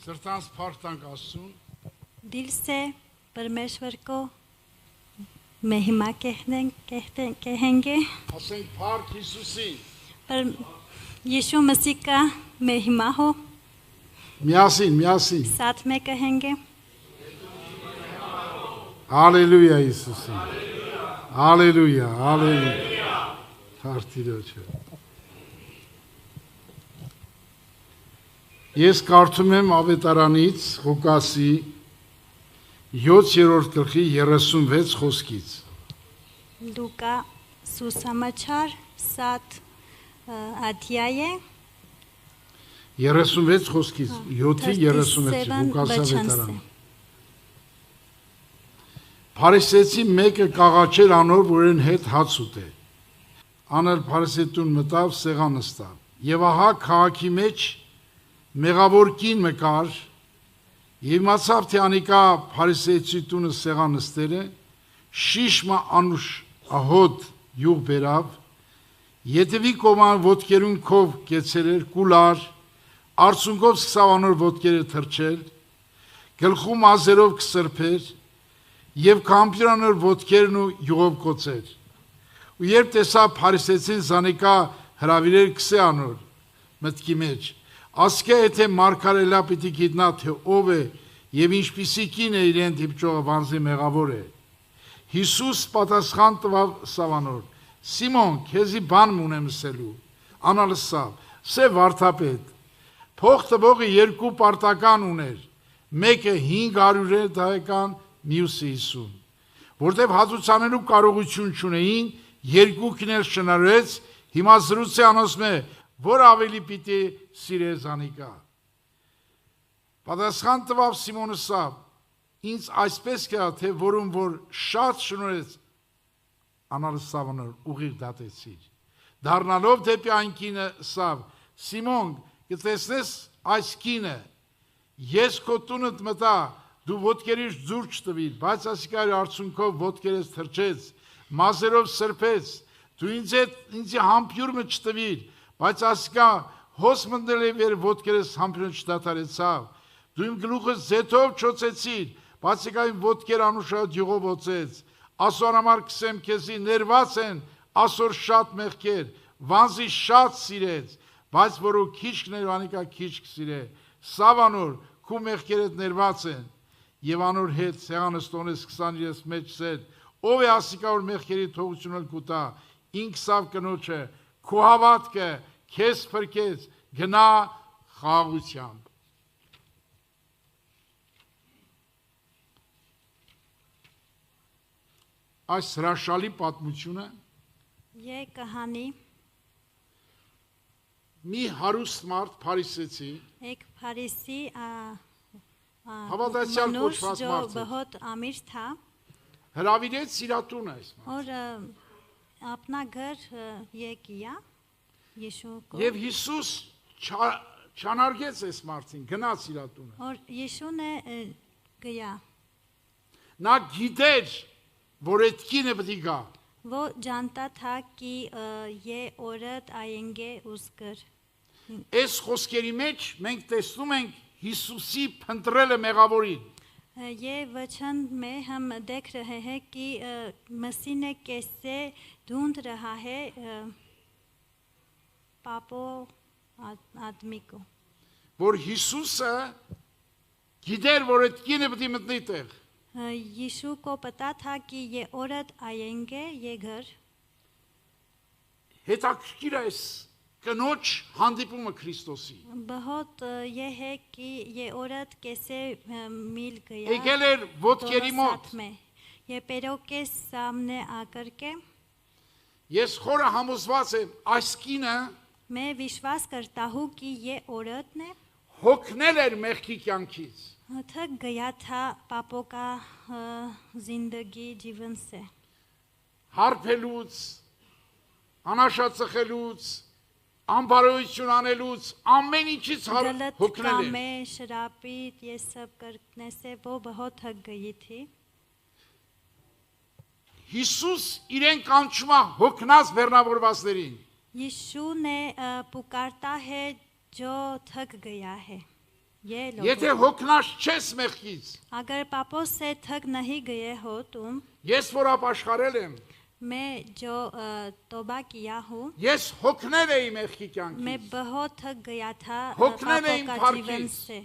Սրտանց փառք տանք Աստծուն, दिल से परमेश्वर को महिमा कहेंगे ասենք փառք Հիսուսին, पर यीशु मसीह का महिमा हो միասին, साथ में कहेंगे Հալելույա Հիսուսին, Հալելույա, Քարտիրոջը։ Ես կարդում եմ Ավետարանից Ղուկասի 7-րդ գլխի 36 խոսքից։ लूका सुसमाचार 7 अध्याय 36 խոսքից 7-ի 36 Ղուկասի Ավետարան։ Փարիսեցի մեկը կաղաչեր անոր, որ են հետ հաց ուտե։ Անել փարիսետուն մտավ, սեղան նստավ։ Եվ ահա քաղաքի մեջ մեղավոր կին մկար, եւ իմացավ, թե անիկա փարիսեցի տունը սեղան նստել է, շիշմա անուշ ահոտ յուղ բերավ, ետևի կողման ոտքերուն քով կեցել էր, կուլար, արցունքով սկսավ անոր ոտքերը թրջել, գլխում ազերով կսրբեր, եւ կամպյուրանոր ոտքերն ու յուղով կոծեր։ Ու երբ տեսավ փարիսեցին զանիկա հրավիրել կսե անոր մտքի մեջ, ասկե եթե մարգարելա պիտի գիտնա, թե ով է եւ ինչպիսի կին է իրեն դիպչողը վանզի մեղավոր է։ Հիսուս պատասխան տվավ Սավանոր. Սիմոն, քեզի բան ունեմ ասելու։ Անալսավ, սե վարդապետ, փող տվողը երկու պարտական ուներ, մեկը 500 դահեկան, մյուսը 50, որտեվ հացուցանելու կարողություն չունեին, երկուքն էլ շնորհեց, հիմա զրուցի անոսմ է, որ ավելի պիտի սիրես անիկա։ Պատասխան տվավ Սիմոնը Սավ, ինձ այսպես կա, թե որում որ շատ շնորհեց, անալսավանոր ուղիղ դատեցիր։ Դառնալով դեպի այն կինը Սավ, Սիմոն, կտեսնես այս կինը, ես քո տունդ մտա, դու ոտքերից ձուր չտվիր, բայց ասիկայր արցունքով ոտքերից թրջեց, մազերով սրբեց, դու ինձ համբյուրմը չտվիր, բայց ասիկա հոս մնդել է վեր ոտքերից համբյուրը չդատարեցավ, դու իմ գլուխս ձեթով չոցեցիր, բայց ասիկա իմ ոտքեր անուշատ յուղով ոցեց, ասոր համար կսեմ քեզի ներված են, ասոր շատ մեղքեր, վանզի շատ սիրեց, բայց որու քիչ կներվանիկա քիչ կսիրե, Սավանոր, քու մեղքերդ ներված են, եւ անոր հետ սեղանստոնես 23 մեջ սեր, ով է ասիկա որ մեղքերի թողությունը կուտա, ինք Սավ կնոջը, քու հավատքը քեզ փրկեց, գնա խաղաղությամբ։ Այս հրաշալի պատմությունը ये कहानी մի հարուստ մարդ փարիսեցի, एक फरीसी հավատացյալ मनुष्य կոչված जो մարդ է, बहुत अमीर था հրավիրեց սիրատուն այս մարդ։ और अपना घर ये किया यीशु को Եվ Հիսուս չանարգեց այս մարդին, գնաց սիրատունը։ और यीशु ने गया Նա գիտեր, որ այդ կինը պետք է գա։ वो जानता था कि ये औरत आएंगे उस घर Այս խոսքերի մեջ մենք տեսնում ենք Հիսուսի փնտրելը մեղավորին։ ये वचन में हम देख रहे हैं कि मसीह ने कैसे ढूंढ रहा है पापों आदमी को Որ Հիսուսը գիտեր, որ այդ կինը պետք է մտնի տեղ։ यीशु को पता था कि ये औरत आएंगे ये घर Հետաքրքիր է այս կնոջ հանդիպումը Քրիստոսի։ बहुत ये है कि ये औरत कैसे मिल गया Եկել էր ոտքերի दोनों մոտ։ साथ में ये पैरों के सामने आकर के Ես խորը համոզված եմ, այս կինը मैं विश्वास करता हूँ कि ये औरत ने հոգնել էր մեղքի կյանքից։ थक गया था पापों का जिंदगी जीवन से Հարբելուց, անաշացխելուց, անբարոյություն անելուց, ամեն ինչից गलत հոգնել էր։ कामें शराब पीत ये सब करने से वो बहुत थक गई थी Հիսուս իրեն կանչում է հոգնած բեռնավորվածներին։ यीशु ने पुकारता है जो थक गया है ये Եթե लोगों հոգնած չես մեղքից, अगर पापों से थक नहीं गए हो तुम, ես որ ապաշխարել եմ, मैं जो तौबा किया हूँ, ես հոգնել էի մեղքի मैं կյանքից, बहुत थक गया था होकने पापों नहीं का फारकिस। जीवन से,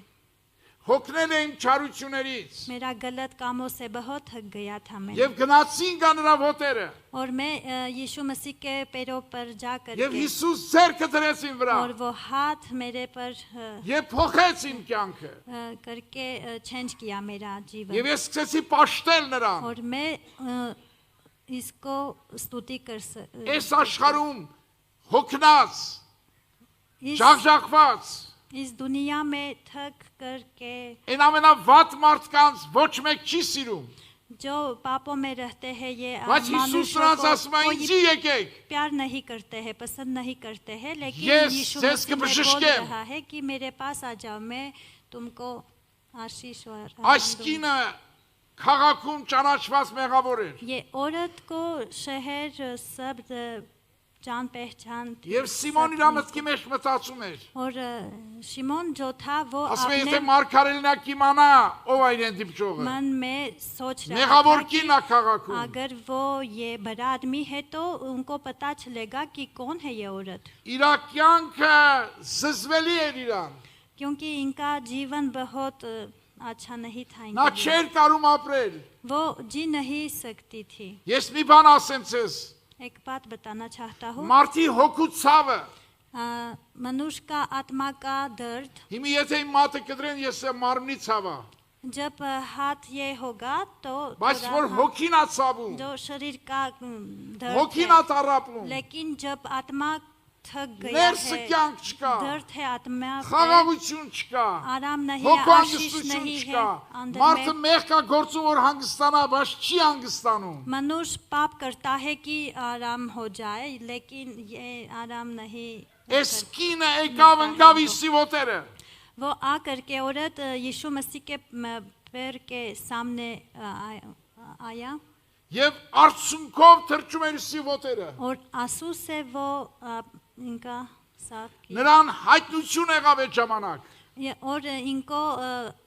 հոգնել եմ չարություններից, मेरा गलत कामों से बहुत थक गया था मैं, եւ գնացին կա նրա ոտերը, और मैं यीशु मसीह के पैरों पर जा եւ करके Հիսուս ձեռքը դրեց իմ վրա, और वो हाथ मेरे पर եւ փոխեց իմ կյանքը, करके चेंज किया मेरा जीवन, եւ ես սկսեցի պաշտել նրան, और मैं इसको स्तुति कर այս աշխարհում հոգնած, इस, ժաղժաղված, इस दुनिया में थक करके այն ամենավատ մարդկանց ոչ մեկ չի սիրում, जो पापों में रहते हैं ये բայց Հիսուս मनुष्यों նրանց को ասում է कोई ինձի եկեք, प्यार नहीं करते हैं, पसंद नहीं करते हैं, लेकिन Yes, यीशु yes, मसीह में बोल कबशशकेम। रहा है कि मेरे पास आ जाओ, मैं तुमको आशीष और այս आनंद दूंगा। կինը քաղաքում ճանաչված մեղավոր էր, ये औरत को शहर सब जान पहचान थी, եւ Սիմոն իր सब մտքի մեջ मताածում էր, और शिमोन जो था वो ասում է եթե अपने մարգարելնա կիմանա ով է իրեն դիպչողը, मन में सोच रहा था մեղավոր कि կինն է քաղաքում, अगर वो ये बड़ा आदमी है तो उनको पता चलेगा कि कौन है ये औरत, իր կյանքը զզվելի էր իրան, क्योंकि इनका जीवन बहुत अच्छा नहीं था նա इनके लिए। չէր կարում ապրել, वो जी नहीं सकती थी। ես մի բան ասեմ ցես, एक बात बताना चाहता हूँ, մարդի հոգու ցավը, मनुष्य का आत्मा का दर्द, հիմի եթե իմ մատը կդրեն ես եմ մարմնի ցավա, जब हाथ ये होगा तो բայց थोड़ा որ हाँ, հոգին է ցավում, जो शरीर का दर्द հոգին է है, տարապում, लेकिन जब आत्मा थक गया ներսը है, կյանք չկա, दर्द है आत्मा पे, խաղաղություն չկա, आराम नहीं है, հոգու आशीष հանգստություն नहीं है չկա, अंदर մարդը में। մեղք է գործում որ հանգստանա, բայց չի հանգստանում, मनुष्य पाप करता है कि आराम हो जाए, लेकिन ये आराम नहीं այս कर- կինը եկավ ընկավ Իսի ոտերը, वो आ करके औरत यीशु मसीह के पैर के सामने आया եւ արցունքով թրջում էր Իսի ոտերը, और आंसू से वो इनका साफ किया, նրան հայտնություն եղավ այդ ժամանակ, और इनको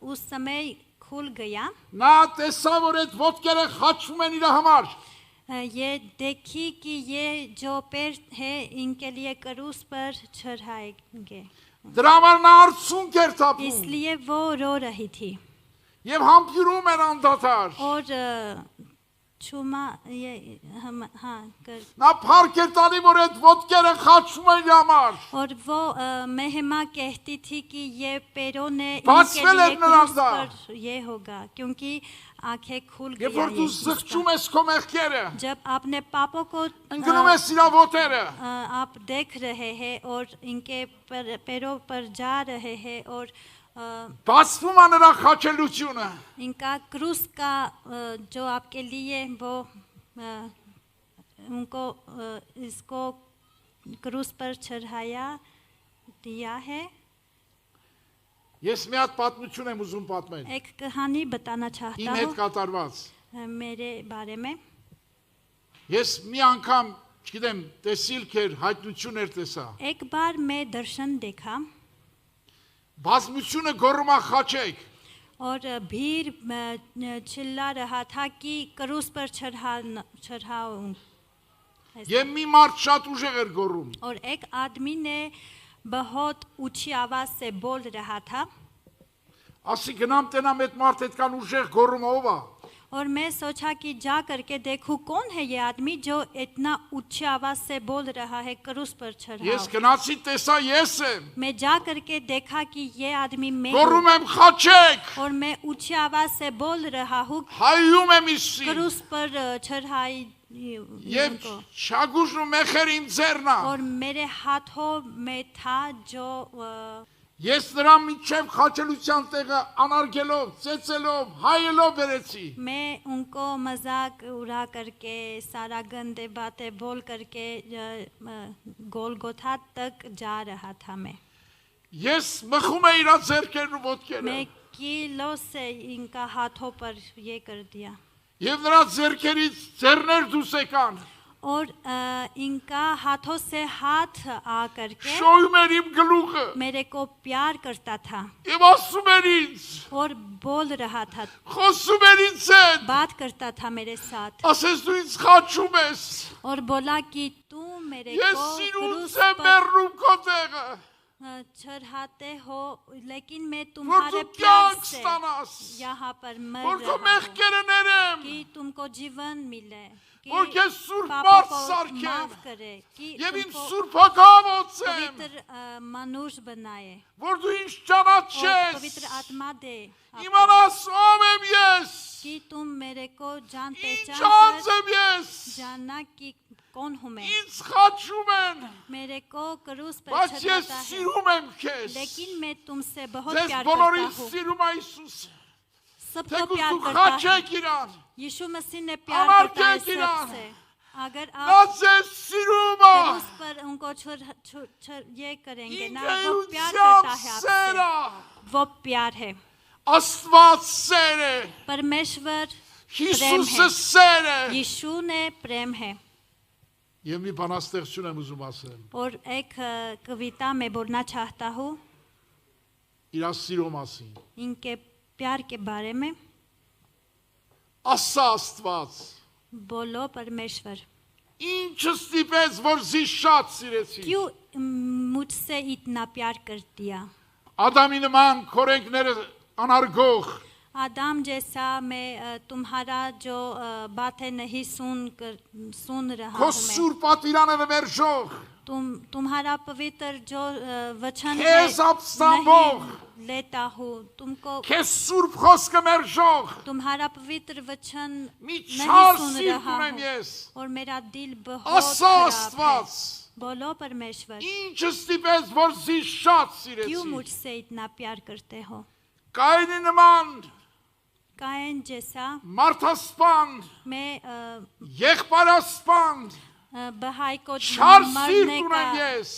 उस समय खुल गया, նա տեսավ որ այդ ոտքերը խաչվում են իր համար, ये देखी कि ये जो पैर है इनके लिए क्रूस पर चढ़ाएंगे, դրա համար նա արցունք էր թափում इसलिए वो रो रही थी եւ համբյուրում էր անդադար, और छुमा ये हम हाँ कर, նա փառք էր տալի որ այդ ոտքերը խաչվում են իր համար, और वो महिमा कहती थी कि ये पैरों ने बास इनके में लिए लगने क्रूस लगा। पर ये होगा, क्योंकि आंखें खुल եւ गया որ դու ये इसका। զղջում ես քո մեղքերը, जब आपने पापों को ընկնում ես իր ոտերը, आप देख रहे हैं और इनके पैरों पर जा रहे हैं और բացվում է նրա խաչելությունը, इनका क्रूस का जो आपके लिए वो उनको इसको क्रूस पर चढ़ाया दिया है। ես մի հատ պատմություն եմ ուզում պատմել, एक कहानी बताना चाहता իմ հետ हूँ կատարված, मेरे बारे में। ես մի անգամ, չգիտեմ, տեսիլք էր, հայտնություն էր տեսա, एक बार मैं दर्शन देखा բազմությունը գոռում է խաչեք, और भीड़ चिल्ला रहा था कि क्रूस पर चढ़ाओ, եւ մի մարդ շատ ուժեղ էր գոռում, और एक आदमी ने बहुत ऊंची आवाज से बोल रहा था, ասի գնամ տենամ այդ մարդ այդքան ուժեղ գոռում ով է, और मैं सोचा कि जा करके देखूं कौन है ये आदमी जो इतना ऊंची आवाज से बोल रहा है क्रूस पर चढ़ाओ। ես գնացի տեսա ես եմ, मैं जा करके देखा कि ये आदमी मैं գոռում हूं, եմ խաչեք, और मैं ऊंची आवाज से बोल रहा हूँ հայում եմ Իսին, क्रूस पर चढ़ाई եւ उनको। շագուշն ու մեխեր իմ ձեռն է, और मेरे हाथों में था जो ես նրան միջև խաչելության տեղը անարգելով, ծեծելով, հայելով բերեցի, मैं उनको मजाक उड़ा करके सारा गंदे बातें बोल करके गोलगोथा तक जा रहा था। मैं մխում եմ իր ձեռքերն ու ոտքերը, मैं कीलों से इनका हाथों पर ये कर दिया, եւ նրա ձեռքերից ձեռներ դուրս եկան, और इनका हाथों से हाथ आ करके շոյում էր իմ գլուխը मेरे को प्यार करता था եւ ասում էր ինձ और बोल रहा था, խոսում էր ինձ հետ बात करता था मेरे साथ ասես դու ինձ խաչում ես और बोला कि तू मेरे ես को սիրուն क्रूस եմ पर մեռնում քո տեղը चढ़ाते हो, लेकिन मैं որ तुम्हारे դու प्यार կյանք से ստանաս यहाँ पर मर որ քո रहा हूँ մեղքերը ներեմ कि तुमको जीवन मिले, कि որ քեզ սուրբ पापों մարդ को սարքեմ माफ करे, कि եւ ինձ तुमको սուրբ հագավոցեմ पवित्र मनुष्य बनाए որ դու ինձ और ճանաչես पवित्र आत्मा दे आपको, իմանաս ով եմ ես कि तुम मेरे को जान ինչ पहचान անձ कर եմ ես जानना कि कौन हूँ मैं। ինձ խաչում են मेरे को क्रूस पर բայց ես चढ़ाता है, սիրում եմ քեզ लेकिन मैं तुमसे बहुत ձեզ प्यार करता բոլորին हूँ, սիրում է Հիսուս सबको թեկուզ प्यार դու करता है। խաչեք իրան यीशु मसीह ने प्यार हमार करता है क्या किया? सबसे। अगर նա आप ձեզ սիրում է क्रूस पर उनको ये करेंगे ना, वो प्यार करता है ինքեյությամբ սեր आपसे, է वो प्यार है। Աստված սեր է परमेश्वर Հիսուսը սեր է यीशु ने प्रेम है। Եվ մի բանաստեղծություն եմ ուզում ասել और एक कविता में बोलना चाहता हूँ իր սիրո մասին इनके प्यार के बारे में। ասա Աստված बोलो परमेश्वर, ինչը ստիպեց որ զի շատ սիրեցի क्यों मुझसे इतना प्यार कर दिया। Ադամի նման քորենքները անարգող आदम जैसा मैं तुम्हारा जो बातें नहीं सुन रहा քո हूँ मैं, սուրբ պատիրանները մերժող तुम्हारा पवित्र जो वचन है քեզ ապստամբող नहीं लेता हूँ, तुमको քեզ սուրբ խոսքը մերժող तुम्हारा पवित्र वचन մի नहीं չար सुन սիրտ रहा ունեմ हूँ ես और मेरा दिल बहुत ասա खराब है। Աստված बोलो परमेश्वर, ինչը ստիպեց որ զի շատ क्यों սիրեցի मुझसे इतना प्यार करते हो। Կայնի նման कायन जैसा մարդասպան मैं եղբայրասպան बहाई को չար मरने սիրտ का ունեմ ես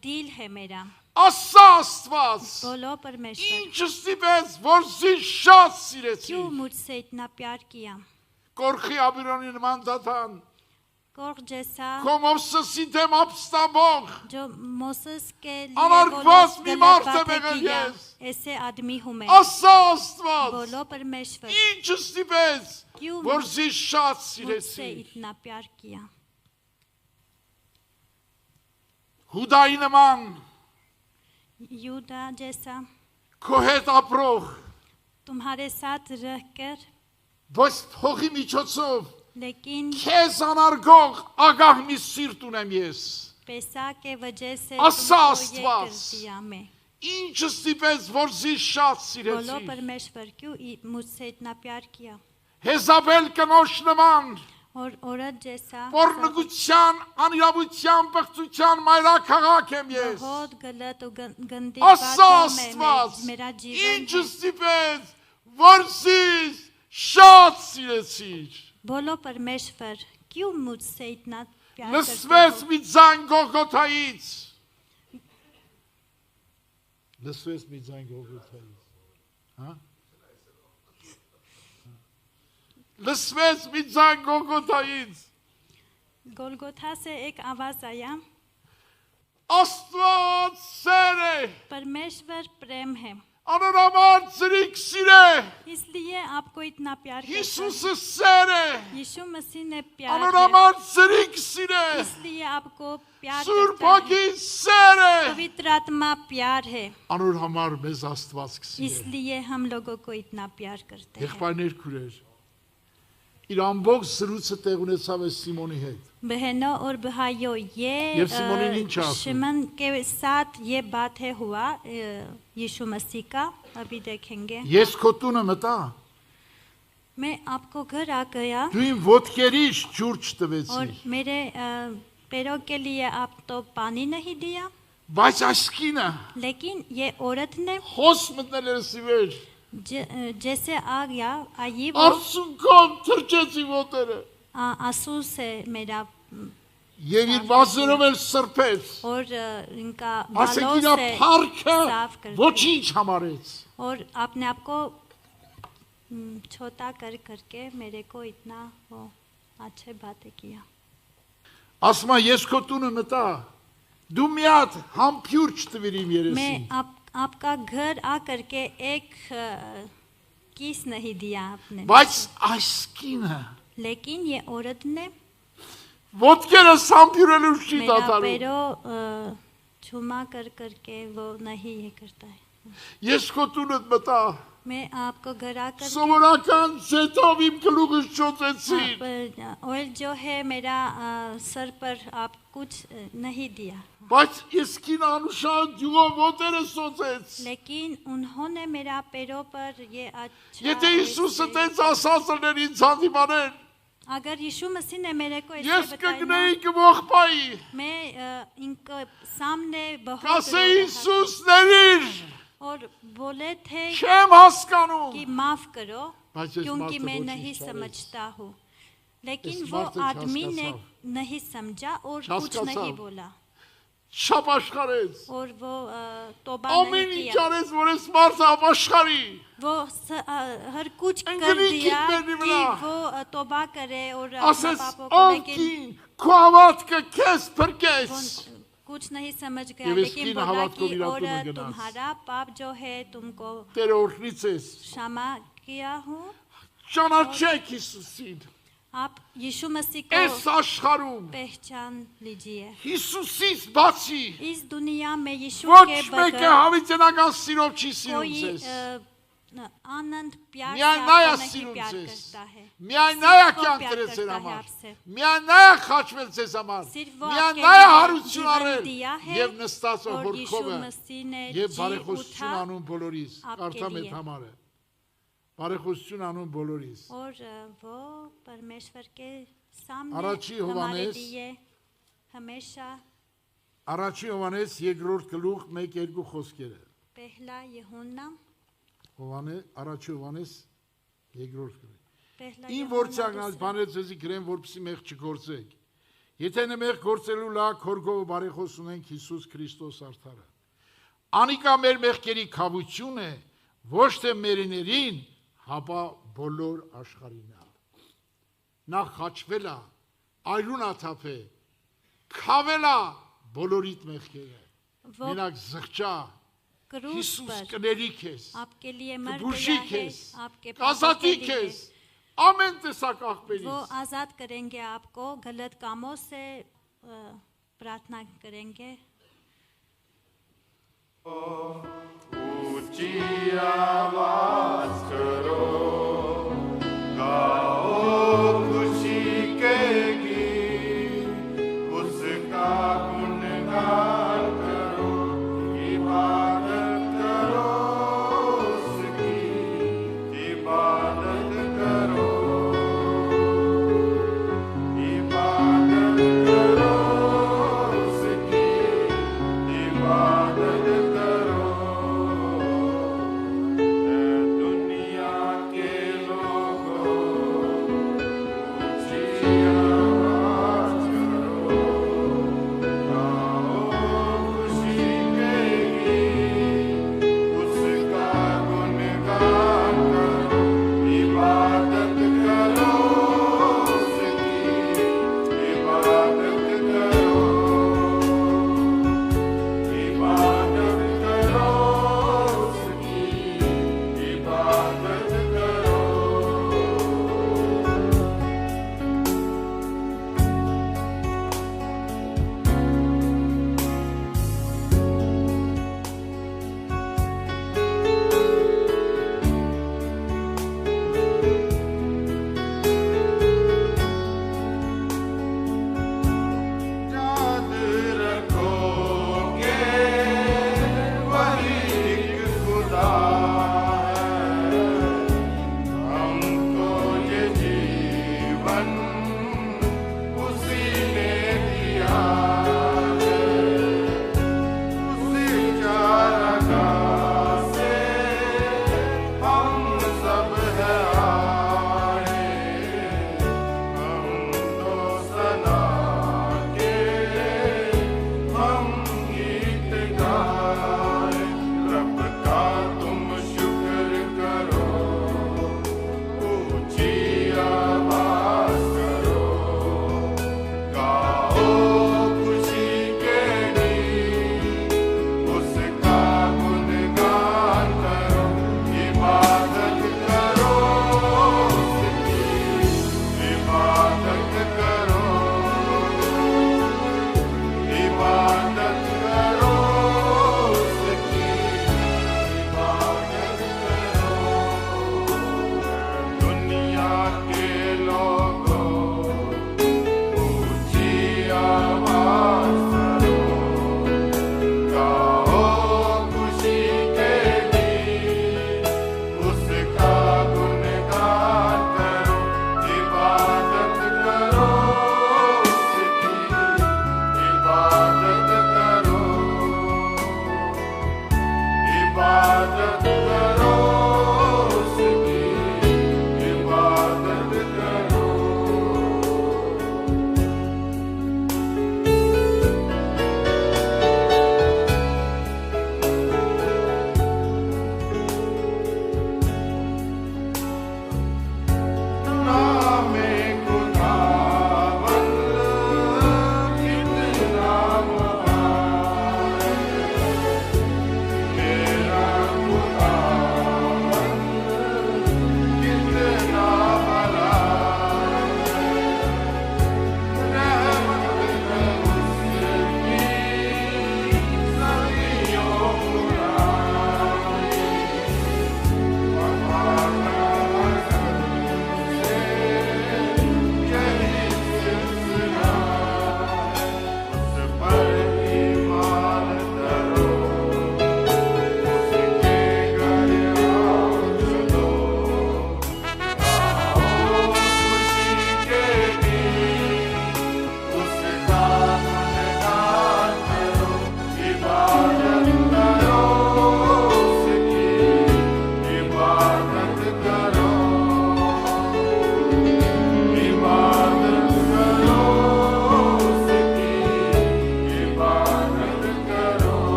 दिल है मेरा। ասա Աստված बोलो परमेश्वर, ինչը ստիպեց որ զի շատ սիրեցի क्यों मुझसे इतना प्यार किया। Կորխի աբիրոնի նման դատան कोर्ख जैसा քո Մովսեսի դեմ ապստամբող जो मोसेस के लिए अनर्गल वो लोग भी गलत मारते बातें बगैर किया, yes. ऐसे आदमी हूँ मैं। ասա Աստված बोलो परमेश्वर, ինչը ստիպեց क्यों որ զի շատ मुझसे սիրեցի इतना प्यार किया। Հուդայի նման यूदा जैसा քո հետ ապրող तुम्हारे साथ रहकर, ոչ փողի միջոցով लेकिन քեզ անարգող ագահ մի սիրտ ունեմ ես पैसा के वजह से ասա तुमको ये कर Աստված दिया मैं। ինչը ստիպեց որ զի շատ बोलो սիրեցի परमेश्वर, क्यों मुझसे इतना प्यार किया। Հեզաբել կնոջ նման और औरत जैसा Պորնգության, անիրավության, բղծության մայրաքաղաք եմ ես बहुत गलत और गंदी ասա बातों में Աստված मेरा जीवन ինչը है। ստիպեց որ զի շատ սիրեցիր बोलो परमेश्वर, क्यों मुझसे इतना प्यार լսվեց करते हो। մի ձայն Գողգոթայից լսվեց մի ձայն Գողգոթայից հա լսվեց մի ձայն Գողգոթայից गोलगोथा से एक आवाज आया, Աստված սեր է परमेश्वर प्रेम है, անորոմար ծրիկ սիր է इसलिए आपको इतना प्यार करता है। Հիսուսը սեր է यीशु मसीह ने प्यार है, անորոմար ծրիկ սիր է इसलिए आपको प्यार Սուրբ करता है। Հոգի սեր է पवित्र आत्मा प्यार है, անոր համար մեզ Աստված կսիրե इसलिए हम लोगों को इतना प्यार करते हैं। եղբայրներ քուրեր իր ամբողջ զրույցը տեղ ունեցավ է Սիմոնի հետ बहनों और भाइयों, ये सिमोनी नहीं चाहती। शिमन के साथ ये बात है हुआ यीशु मसीह का, अभी देखेंगे। ես քո տունը մտա मैं आपको घर आ गया դու իմ ոտքերից ջուր और չտվեցիր मेरे पैरों के लिए आप तो पानी नहीं दिया, բայց այսքինը लेकिन ये औरत ने հոս մտնել էր սիվեր जैसे आ गया आई वो արսունքով թրջեցի ոտերը आंसू से मेरा եւ իր բազերով էլ սրբեց और इनका ասեք बालों իր से փառքը साफ कर दिया। ոչինչ համարեց और आपने आपको छोटा कर करके मेरे को इतना वो अच्छे बातें किया। ասма ես քո տունը մտա, դու մի հատ համբյուր չտվիր իմ मैं երեսին, आपका घर आ करके एक किस नहीं दिया आपने, բայց այս կինը लेकिन ये औरत ने ոտքերս համբյուրելու չի मेरा դադարում, पैरों छुमा कर करके वो नहीं ये करता है। ես քո տունը մտա, मैं आपको घर आकर սովորական զետով իմ գլուխս շոծեցին, ऑयल जो है मेरा सर पर आप कुछ नहीं दिया, բայց ես կին անուշան դյուղով ոտերը սոծեց, लेकिन उन्होंने मेरा पैरों पर ये अच्छा եթե Հիսուսը տենց ասած էր ինձ հանդիմանեն, अगर यीशु मसीह ने मेरे को ऐसे ես बताया կգնեի կողպայի, मैं इनको सामने बहुत կասեի रो रहा Հիսուս ներիր, था और बोले थे չեմ հասկանում, कि माफ करो բայց ես क्योंकि մարդը मैं ոչինչ नहीं չարեց, समझता हूँ, लेकिन इस वो बात से आदमी ने छाछा नहीं समझा और छाछा कुछ नहीं साहब। बोला շապ աշխարեց, और वो तौबा ամեն नहीं ինչ किया, արեց, որ ես մարդը ապաշխարի, वो हर कुछ कर अंग्रेजी दिया में कि निभला। वो तौबा करे और अपने ասես पापों को, लेकिन անկին, քո հավատքը քեզ փրկեց, वो कुछ नहीं समझ गया, ये लेकिन मिस्कीन बोला हालात को कि भी और रातों में गिना। तुम्हारा पाप जो है तुमको Տերը օրհնից ես, क्षमा किया हूँ, ճանաչեք Հիսուսին, आप यीशु मसीह को այս աշխարհում पहचान लीजिए। Հիսուսից բացի इस दुनिया में यीशु ոչ के մեկը बगैर հավիտենական սիրով չի սիրում कोई ձեզ, आनंद प्यार से միայն նա է आपको नहीं սիրում प्यार ձեզ, करता है, միայն նա է Սիրով կյանք प्यार դրել ձեր करता है համար, आपसे। միայն նա է խաչվել ձեզ համար, सिर्फ वो միայն आपके նա է लिए հարություն जीवन արել दिया है եւ նստած է और यीशु հորքովը मसीह ने եւ जी բարեխոսություն उठा անում բոլորիս, आपके կարդամ այդ लिए। համարը, բարեխոսություն անում բոլորիս, और वो परमेश्वर के सामने Առաջի हमारे Հովհաննես लिए हमेशा առաջի Հովանես 2-րդ գլուխ 1-2 խոսքերը, पहला यूहन्ना առաջի Հովանես 2-րդ գլուխ, पहला Ին यूहन्ना որցանալ दूसरा- բաներ ձեզի գրեմ, որպեսզի մեղ չգործեք։ Եթե նմեղ գործելու լա քորգով բարեխոս ունենք Հիսուս Քրիստոս արդարը։ Անիկա մեր մեղքերի քավություն է, ոչ թե մերիներին, հապա բոլոր աշխարհին։ Նա խաչվելա, այլունա թափե, քավելա բոլորիդ մեղքերը։ वो Մենակ զղջա, क्रूस Հիսուս पर կների քեզ, आपके लिए मर կբուժի गया है, քեզ, आपके पापों կազատի के लिए। քեզ, ամեն տեսակ वो աղբերից։ आजाद करेंगे आपको, गलत कामों से प्रार्थना करेंगे। ऊंची आवाज करो, गाओ खुशी के गीत, उसका गुणगान करो, इबादत करो उसकी, इबादत करो, इबादत करो उसकी, इबादत करो। दुनिया के लोगों, ऊंची आवाज करो, गाओ खुशी के गीत, उसका गुणगान करो, इबादत करो उसकी, इबादत करो, इबादत करो उसकी, इबादत करो। याद रखोगे वही एक खुदा है, हमको ये जीवन उसी ने दिया है, उसी चारागाह से हम सब है आए, हम तो सदा के हम गीत गाए, रब का तुम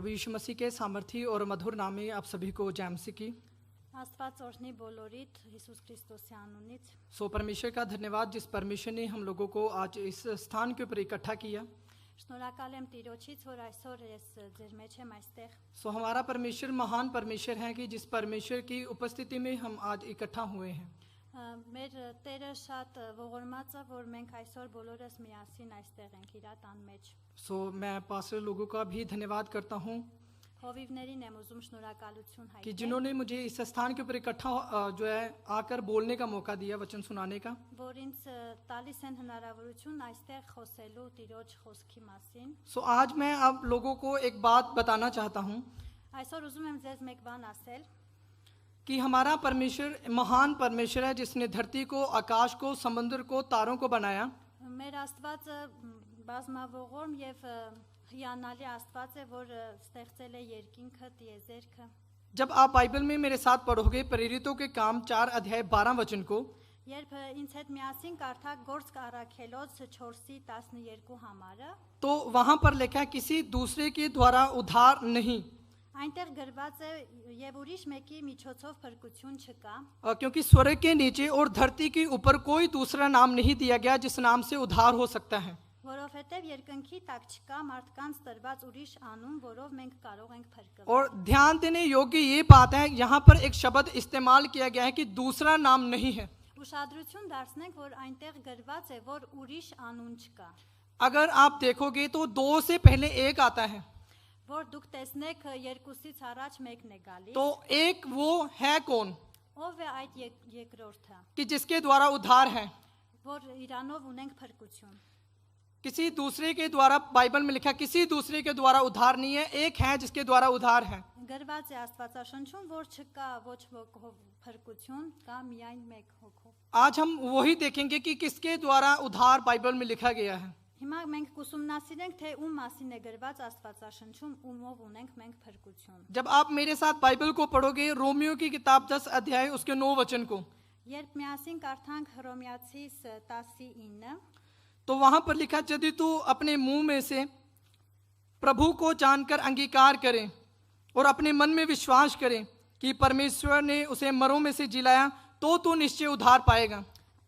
प्रभु यीशु मसीह के सामर्थी और मधुर नाम में आप सभी को जय मसीह की। Աստված օրհնի բոլորիդ Հիսուս Քրիստոսի անունից։ सो परमेश्वर का धन्यवाद जिस परमेश्वर ने हम लोगों को आज इस स्थान के ऊपर इकट्ठा किया। Շնորհակալ եմ Տիրոջից, որ այսօր ես ձեր մեջ եմ այստեղ։ सो हमारा परमेश्वर महान परमेश्वर है कि जिस परमेश्वर की उपस्थिति में हम आज इकट्ठा हुए हैं। Մեր Տերը շատ ողորմած է, որ մենք այսօր բոլորս միասին այստեղ ենք իր տան մեջ։ सो मैं पास्टर लोगों का भी धन्यवाद करता हूँ Հովիվներին եմ ուզում շնորհակալություն कि հայտնել, जिन्होंने मुझे इस स्थान के ऊपर इकट्ठा जो है आकर बोलने का मौका दिया, वचन सुनाने का। որ ինձ տալիս են հնարավորություն այստեղ խոսելու Տիրոջ խոսքի մասին։ सो आज मैं आप लोगों को एक बात बताना चाहता हूँ Այսօր ուզում եմ ձեզ մեկ բան ասել, कि हमारा परमेश्वर महान परमेश्वर है जिसने धरती को, आकाश को, समुद्र को, तारों को बनाया। մեր Աստվածը բազմավորում եւ հիանալի Աստված է, որ ստեղծել է երկինքը, տիեզերքը։ जब आप बाइबल में मेरे साथ पढ़ोगे प्रेरितों के काम 4 अध्याय 12 वचन को, Երբ ինձ հետ միասին կարդաք Գործք առաքելոց 4-ի 12 համարը, तो वहां पर लिखा है किसी दूसरे के द्वारा उद्धार नहीं, այնտեղ գրված է եւ ուրիշ մեկի միջոցով փրկություն չկա, क्योंकि स्वर्ग के नीचे और धरती के ऊपर कोई दूसरा नाम नहीं दिया गया जिस नाम से उद्धार हो सकता है। որովհետեւ երկնքի տակ չկա մարդկանց տրված ուրիշ անուն, որով մենք կարող ենք փրկվել։ और ध्यान देने योग्य ये बात है, यहाँ पर एक शब्द इस्तेमाल किया गया है कि दूसरा नाम नहीं है। Ուշադրություն դարձնենք, որ այնտեղ գրված է, որ ուրիշ անուն չկա, अगर आप देखोगे तो 2 से पहले एक आता है, որ դուք տեսնեք երկուսից առաջ մեկն է գալիս, तो एक वो है कौन ով է այդ երկրորդը, कि जिसके द्वारा उद्धार है। որ իրանով ունենք փրկություն։ किसी दूसरे के द्वारा, बाइबल में लिखा किसी दूसरे के द्वारा उद्धार नहीं है, एक है जिसके द्वारा उद्धार है। Գրված է Աստվածաշնչում, որ չկա ոչ ոքով փրկություն, կա միայն մեկ հոգով։ आज हम वही देखेंगे कि किसके द्वारा उद्धार बाइबल में लिखा गया है। Հիմա մենք կուսումնասիրենք, թե ում մասին է գրված Աստվածաշնչում, ումով ունենք մենք փրկություն։ जब आप मेरे साथ बाइबल को पढ़ोगे रोमियो की किताब 10 अध्याय उसके 9 वचन को, Երբ միասին կարդանք Հռոմեացիս 10:9, तो वहां पर लिखा यदि तू अपने मुंह में से प्रभु को जानकर अंगीकार करे और अपने मन में विश्वास करे कि परमेश्वर ने उसे मरों में से जिलाया तो तू निश्चय उद्धार पाएगा।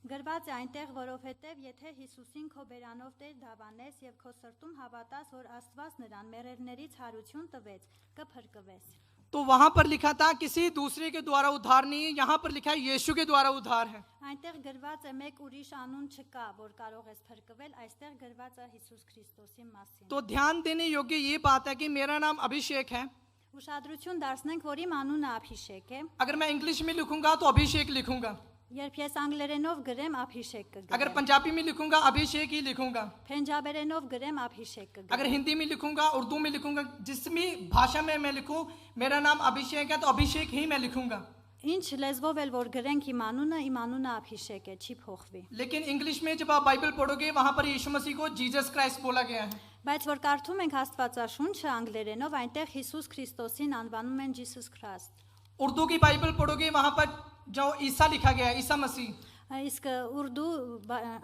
գրված է այնտեղ, որովհետև եթե Հիսուսին քո բերանով Տեր դավանես եւ քո սրտում հավատաս, որ Աստված նրան մեռելներից հարություն տվեց, կփրկվես։ तो वहां पर लिखा था किसी दूसरे के द्वारा उद्धार नहीं है, यहाँ पर लिखा है यीशु के द्वारा उद्धार है। Այնտեղ գրված է մեկ ուրիշ անուն չկա, որ կարող ես փրկվել, այստեղ գրված է Հիսուս Քրիստոսի մասին։ तो ध्यान देने योग्य ये बात है कि मेरा नाम अभिषेक है। Ուշադրություն դարձնենք, որ իմ անունը Աբհիշեկ է։ अगर मैं इंग्लिश में लिखूंगा तो अभिषेक लिखूंगा, Երբ ես անգլերենով գրեմ, Աբհիշեկ अगर կգրեմ։ पंजाबी में लिखूंगा अभिषेक ही लिखूंगा, Փենջաբերենով գրեմ, Աբհիշեկ अगर կգրեմ։ हिंदी में लिखूंगा, उर्दू में लिखूंगा, जिस भी भाषा में मैं लिखूं मेरा नाम अभिषेक है तो अभिषेक ही मैं लिखूंगा। Ինչ լեզվով էլ որ գրենք իմ անունը Աբհիշեկ է, չի փոխվի։ लेकिन इंग्लिश में जब आप बाइबल पढ़ोगे वहां पर यीशु मसीह को जीसस क्राइस्ट बोला गया है। Բայց որ կարդում ենք Աստվածաշունչը անգլերենով, այնտեղ Հիսուս Քրիստոսին անվանում են Jesus Christ։ उर्दू की बाइबल पढ़ोगे वहां पर जो ईसा लिखा गया है, ईसा मसीह। Իսկ ուրդու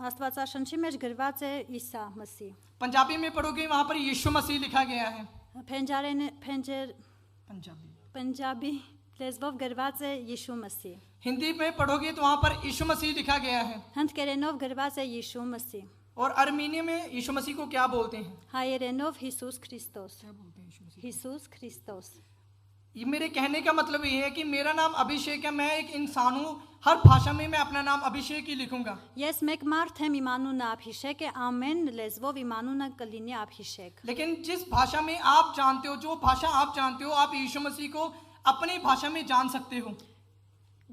Աստվածաշնչի մեջ գրված է Իսա Մսի։ पंजाबी में पढ़ोगे वहां पर यीशु मसीह लिखा गया है। Պենջաբի լեզվով գրված է Յիշու Մսի։ हिंदी में पढ़ोगे तो वहां पर यीशु मसीह लिखा गया है। Հնդկերենով գրված է Յիշու Մսի։ और अर्मीनिया में यीशु मसीह को क्या बोलते हैं? Հայերենով Հիսուս Քրիստոս։ Հիսուս Քրիստոս։ ये मेरे कहने का मतलब ये है कि मेरा नाम अभिषेक है, मैं एक इंसान हूँ, हर भाषा में मैं अपना नाम अभिषेक ही लिखूंगा। Ես մեկ մարդ եմ, իմ անունը Աբհիշեկ է, ամեն լեզվով իմ անունը կլինի Աբհիշեկ։ लेकिन जिस भाषा में आप जानते हो, जो भाषा आप जानते हो, आप यीशु मसीह को अपनी भाषा में जान सकते हो।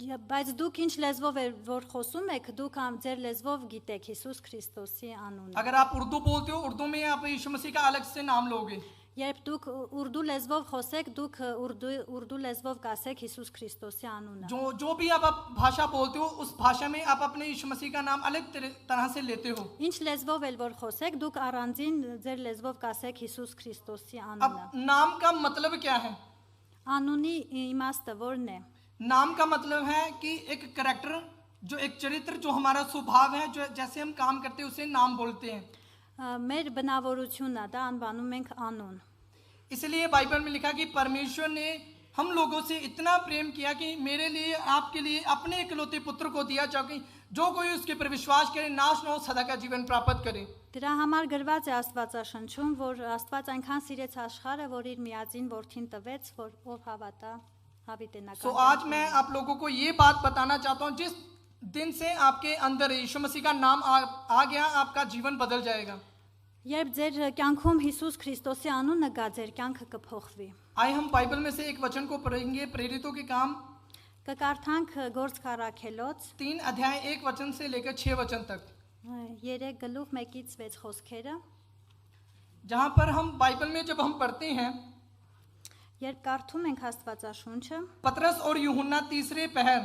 Բայց դուք ինչ լեզվով որ խոսում եք, դուք ձեր լեզվով գիտեք Հիսուս Քրիստոսի անունը։ अगर आप उर्दू बोलते हो, उर्दू में आप यीशु मसीह का अलग से नाम लोगे। Երբ դուք ուրդու लեզվով խոսեք, դուք ուրդու लեզվով կասեք Հիսուս Քրիստոսի անունը։ जो भी आप भाषा बोलते हो उस भाषा में आप अपने यीशु मसीह का नाम अलग तरह से लेते हो। Ինչ լեզվով էլ որ խոսեք, դուք առանձին ձեր լեզվով կասեք Հիսուս Քրիստոսի अब անունը։ नाम का मतलब क्या है? Անունի իմաստը ո՞րն է։ नाम का मतलब है कि एक कैरेक्टर, जो एक चरित्र, जो हमारा स्वभाव है, जो जैसे हम काम करते हैं उसे नाम बोलते हैं। Մեր բնավորությունն է, դա անվանում ենք անուն։ इसलिए बाइबल में लिखा कि परमेश्वर ने हम लोगों से इतना प्रेम किया कि मेरे लिए आपके लिए अपने इकलौते पुत्र को दिया, ताकि जो कोई उसके पर विश्वास करे नाश न हो, सदा का जीवन प्राप्त करे। Դրա համար գրված է Աստվածաշնչում, որ Աստված այնքան սիրեց աշխարհը, որ իր միածին որդին տվեց, որ ով հավատա հավիտենական։ सो आज मैं आप लोगों को ये बात बताना चाहता हूँ, जिस दिन से आपके अंदर यीशु मसीह का नाम आ गया, आपका जीवन बदल जाएगा। Երբ ձեր կյանքում Հիսուս Քրիստոսի անունը գա, ձեր կյանքը կփոխվի։ आइए हम बाइबल में से एक वचन को पढ़ेंगे, प्रेरितों के काम Կկարդանք Գործք առաքելոց 3 अध्याय 1 वचन से लेकर 6 वचन तक, 3 գլուխ 1-ից 6 խոսքերը, जहाँ पर हम बाइबल में जब हम पढ़ते हैं, երբ կարդում ենք Աստվածաշունչը, पतरस और यूहन्ना तीसरे पहर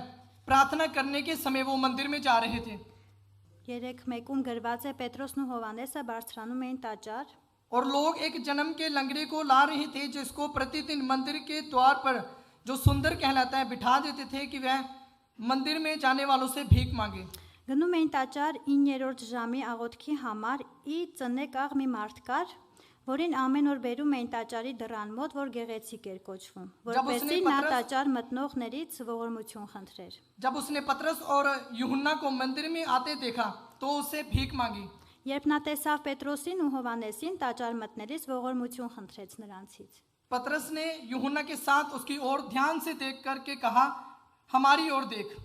प्रार्थना करने के समय वो मंदिर में जा रहे थे 3:1-ում գրված է Պետրոսն ու Հովանեսը բարձրանում էին տաճար, और लोग एक जन्म के लंगड़े को ला रहे थे, जिसको प्रतिदिन मंदिर के द्वार पर, जो सुंदर कहलाता है, बिठा देते थे कि वह मंदिर में जाने वालों से भीख मांगे। գնում էին տաճար 9-րդ ժամի աղոթքի համար, ի ծնե կաղ մի մարդ կար, որին ամեն օր բերում էին տաճարի դռան մոտ, որ գեղեցիկ էր կոչվում, որպեսզի նա տաճար մտնողներից ողորմություն խնդրեր։ जब उसने पतरस और यूहन्ना को मंदिर में आते देखा तो उससे भीख मांगी। Երբ նա տեսավ Պետրոսին ու Հովանեսին, տաճար մտնելիս ողորմություն խնդրեց նրանցից։ पतरस ने यूहन्ना के साथ उसकी ओर ध्यान से देख करके कहा, हमारी ओर देख।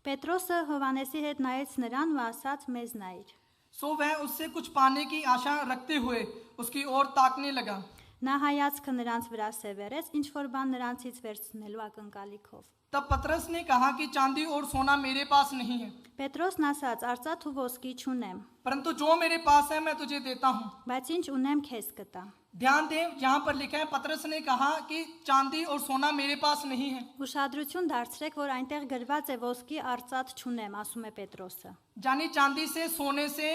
Պետրոսը Հովանեսի հետ նայեց նրան ու ասաց. մեզ նայիր։ सो वह उससे कुछ पाने की आशा रखते हुए उसकी ओर ताकने लगा। Նա հայացքը նրանց վրա սևեռեց, ինչ որ բան նրանցից վերցնելու ակնկալիքով։ तब पतरस ने कहा कि चांदी और सोना मेरे पास नहीं है, Պետրոսն ասաց. արծաթ ու ոսկի չունեմ, परंतु जो मेरे पास है मैं तुझे देता हूँ। բայց ինչ ունեմ քեզ կտամ։ ध्यान दें, यहाँ पर लिखा है पतरस ने कहा कि चांदी और सोना मेरे पास नहीं है, Ուշադրություն դարձրեք, որ այնտեղ գրված է ոսկի արծաթ չունեմ, ասում է Պետրոսը։ यानी चांदी से सोने से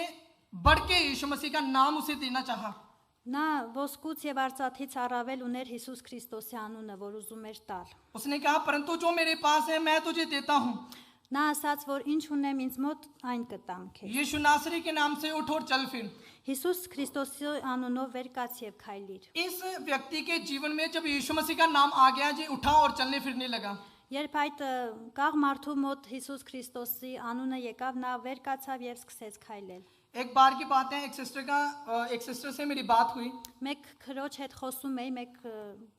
बढ़ के यीशु मसीह का नाम उसे देना चाहा। Նա ոսկուց եւ արծաթից առավել ուներ Հիսուս Քրիստոսի անունը, որ ուզում էր տալ։ उसने कहा, परंतु जो मेरे पास है मैं तुझे देता हूँ। Նա ասաց, որ ինչ ունեմ इंज մոտ այն կտամ քեզ։ यीशु नासरी के नाम से उठ और चल फिर। Հիսուս Քրիստոսի անունով վեր կաց եւ քայլիր։ इस व्यक्ति के जीवन में जब यीशु मसीह का नाम आ गया, जी उठा और चलने फिरने लगा। Երբ այդ կաղ մարդու մոտ Հիսուս Քրիստոսի անունը եկավ, նա վեր կացավ եւ սկսեց քայլել։ एक बार की बात है, एक सिस्टर से मेरी बात हुई Մեկ քրոջ հետ խոսում էի, մեկ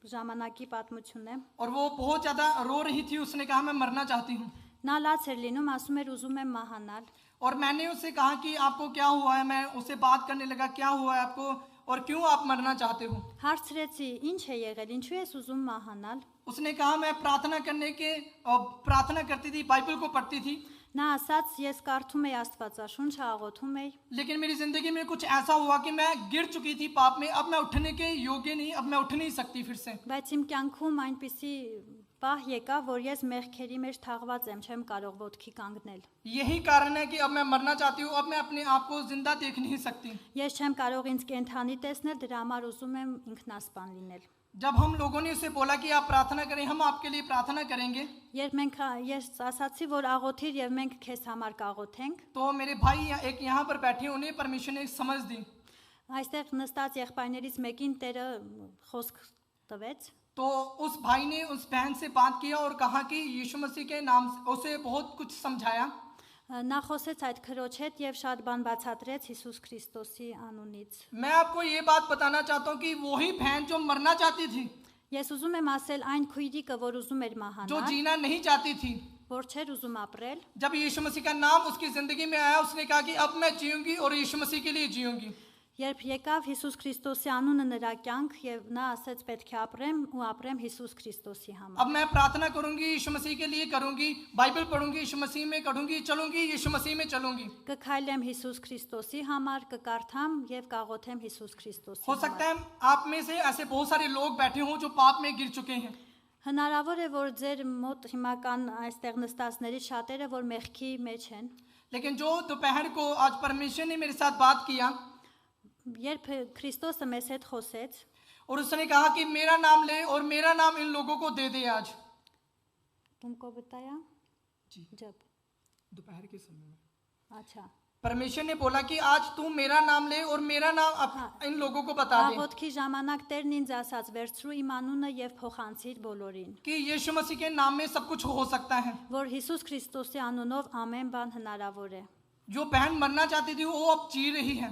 ժամանակի պատմություն է։ और वो बहुत ज्यादा रो रही थी। उसने कहा, मैं मरना चाहती हूँ। Նա լաց էր լինում, ասում էր ուզում եմ մահանալ։ और मैंने उससे कहा कि आपको क्या हुआ है। मैं उससे बात करने लगा, क्या हुआ है आपको और क्यों आप मरना चाहते हो। Հարցրեցի. ինչ է եղել, ինչու ես ուզում մահանալ։ उसने कहा, मैं प्रार्थना करती थी, बाइबल को पढ़ती थी, Նա ասաց. ես կարդում էի Աստվածաշունչը, աղոթում էի, लेकिन मेरी जिंदगी में कुछ ऐसा हुआ कि मैं गिर चुकी थी पाप में। अब मैं उठने के योग्य नहीं, अब मैं उठ नहीं सकती फिर से। բայց իմ կյանքում այնպիսի պահ եկավ, որ ես մեղքերի մեջ թաղված եմ, չեմ կարող ոտքի կանգնել։ यही कारण है कि अब मैं मरना चाहती हूँ। अब मैं अपने आप को जिंदा देख नहीं सकती। Ես չեմ կարող ինձ կենթանի տեսնել, դրա համար ուզում եմ ինքնասպան լինել։ जब हम लोगों ने उससे बोला कि आप प्रार्थना करें, हम आपके लिए प्रार्थना करेंगे, Երբ մենք ես ասացի, որ աղոթիր եւ մենք քեզ համար կաղոթենք, तो मेरे भाई एक यहाँ पर बैठे, उन्हें परमेश्वर ने समझ दी। այստեղ նստած եղբայրներից մեկին Տերը խոսք տվեց, तो उस भाई ने उस बहन से बात किया और कहा कि यीशु मसीह के नाम से उसे बहुत कुछ समझाया। նա խոսեց այդ քրոջ հետ եւ շատ բան բացատրեց Հիսուս Քրիստոսի անունից։ मैं आपको ये बात बताना चाहता हूँ कि वही बहन जो मरना चाहती थी, Ես ուզում եմ ասել այն քույրիկը, որ ուզում էր जो մահանալ, जीना नहीं चाहती थी, որ չէր ուզում ապրել, जब यीशु मसीह का नाम उसकी जिंदगी में आया, उसने कहा कि अब मैं जीऊंगी और यीशु मसीह के लिए जीऊंगी। երբ եկավ Հիսուս Քրիստոսի անունը նրա կյանք եւ նա ասաց պետք է ապրեմ ու ապրեմ Հիսուս Քրիստոսի համար։ अब मैं प्रार्थना करूंगी, यीशु मसीह के लिए करूंगी, बाइबल पढ़ूंगी, यीशु मसीह में करूंगी, चलूंगी, यीशु मसीह में चलूंगी। Կքայլեմ Հիսուս Քրիստոսի համար, կկարդամ եւ կաղոթեմ Հիսուս Քրիստոսի हो համար։ सकता है आप में से ऐसे बहुत सारे लोग बैठे हों जो पाप में गिर चुके हैं। Հնարավոր է որ ձեր մոտ հիմական այստեղ նստածների շատերը որ մեղքի մեջ են, लेकिन जो दोपहर को आज परमेश्वर ने मेरे साथ बात किया երբ Քրիստոսը մեզ հետ խոսեց, और उसने कहा कि मेरा नाम ले और मेरा नाम इन लोगों को दे दे आज। तुमको बताया जी। जब दोपहर के समय में अच्छा परमेश्वर ने बोला कि आज तू मेरा नाम ले और मेरा नाम इन लोगों को बता दे Աղոթքի ժամանակ Տերն ինձ ասաց. «Վերցրու իմ անունը եւ փոխանցիր բոլորին»։ कि यीशु मसीह के नाम में सब कुछ हो सकता है। Որ Հիսուս Քրիստոսի անունով ամեն բան հնարավոր է։ जो बहन मरना चाहती थी वो अब जी रही है,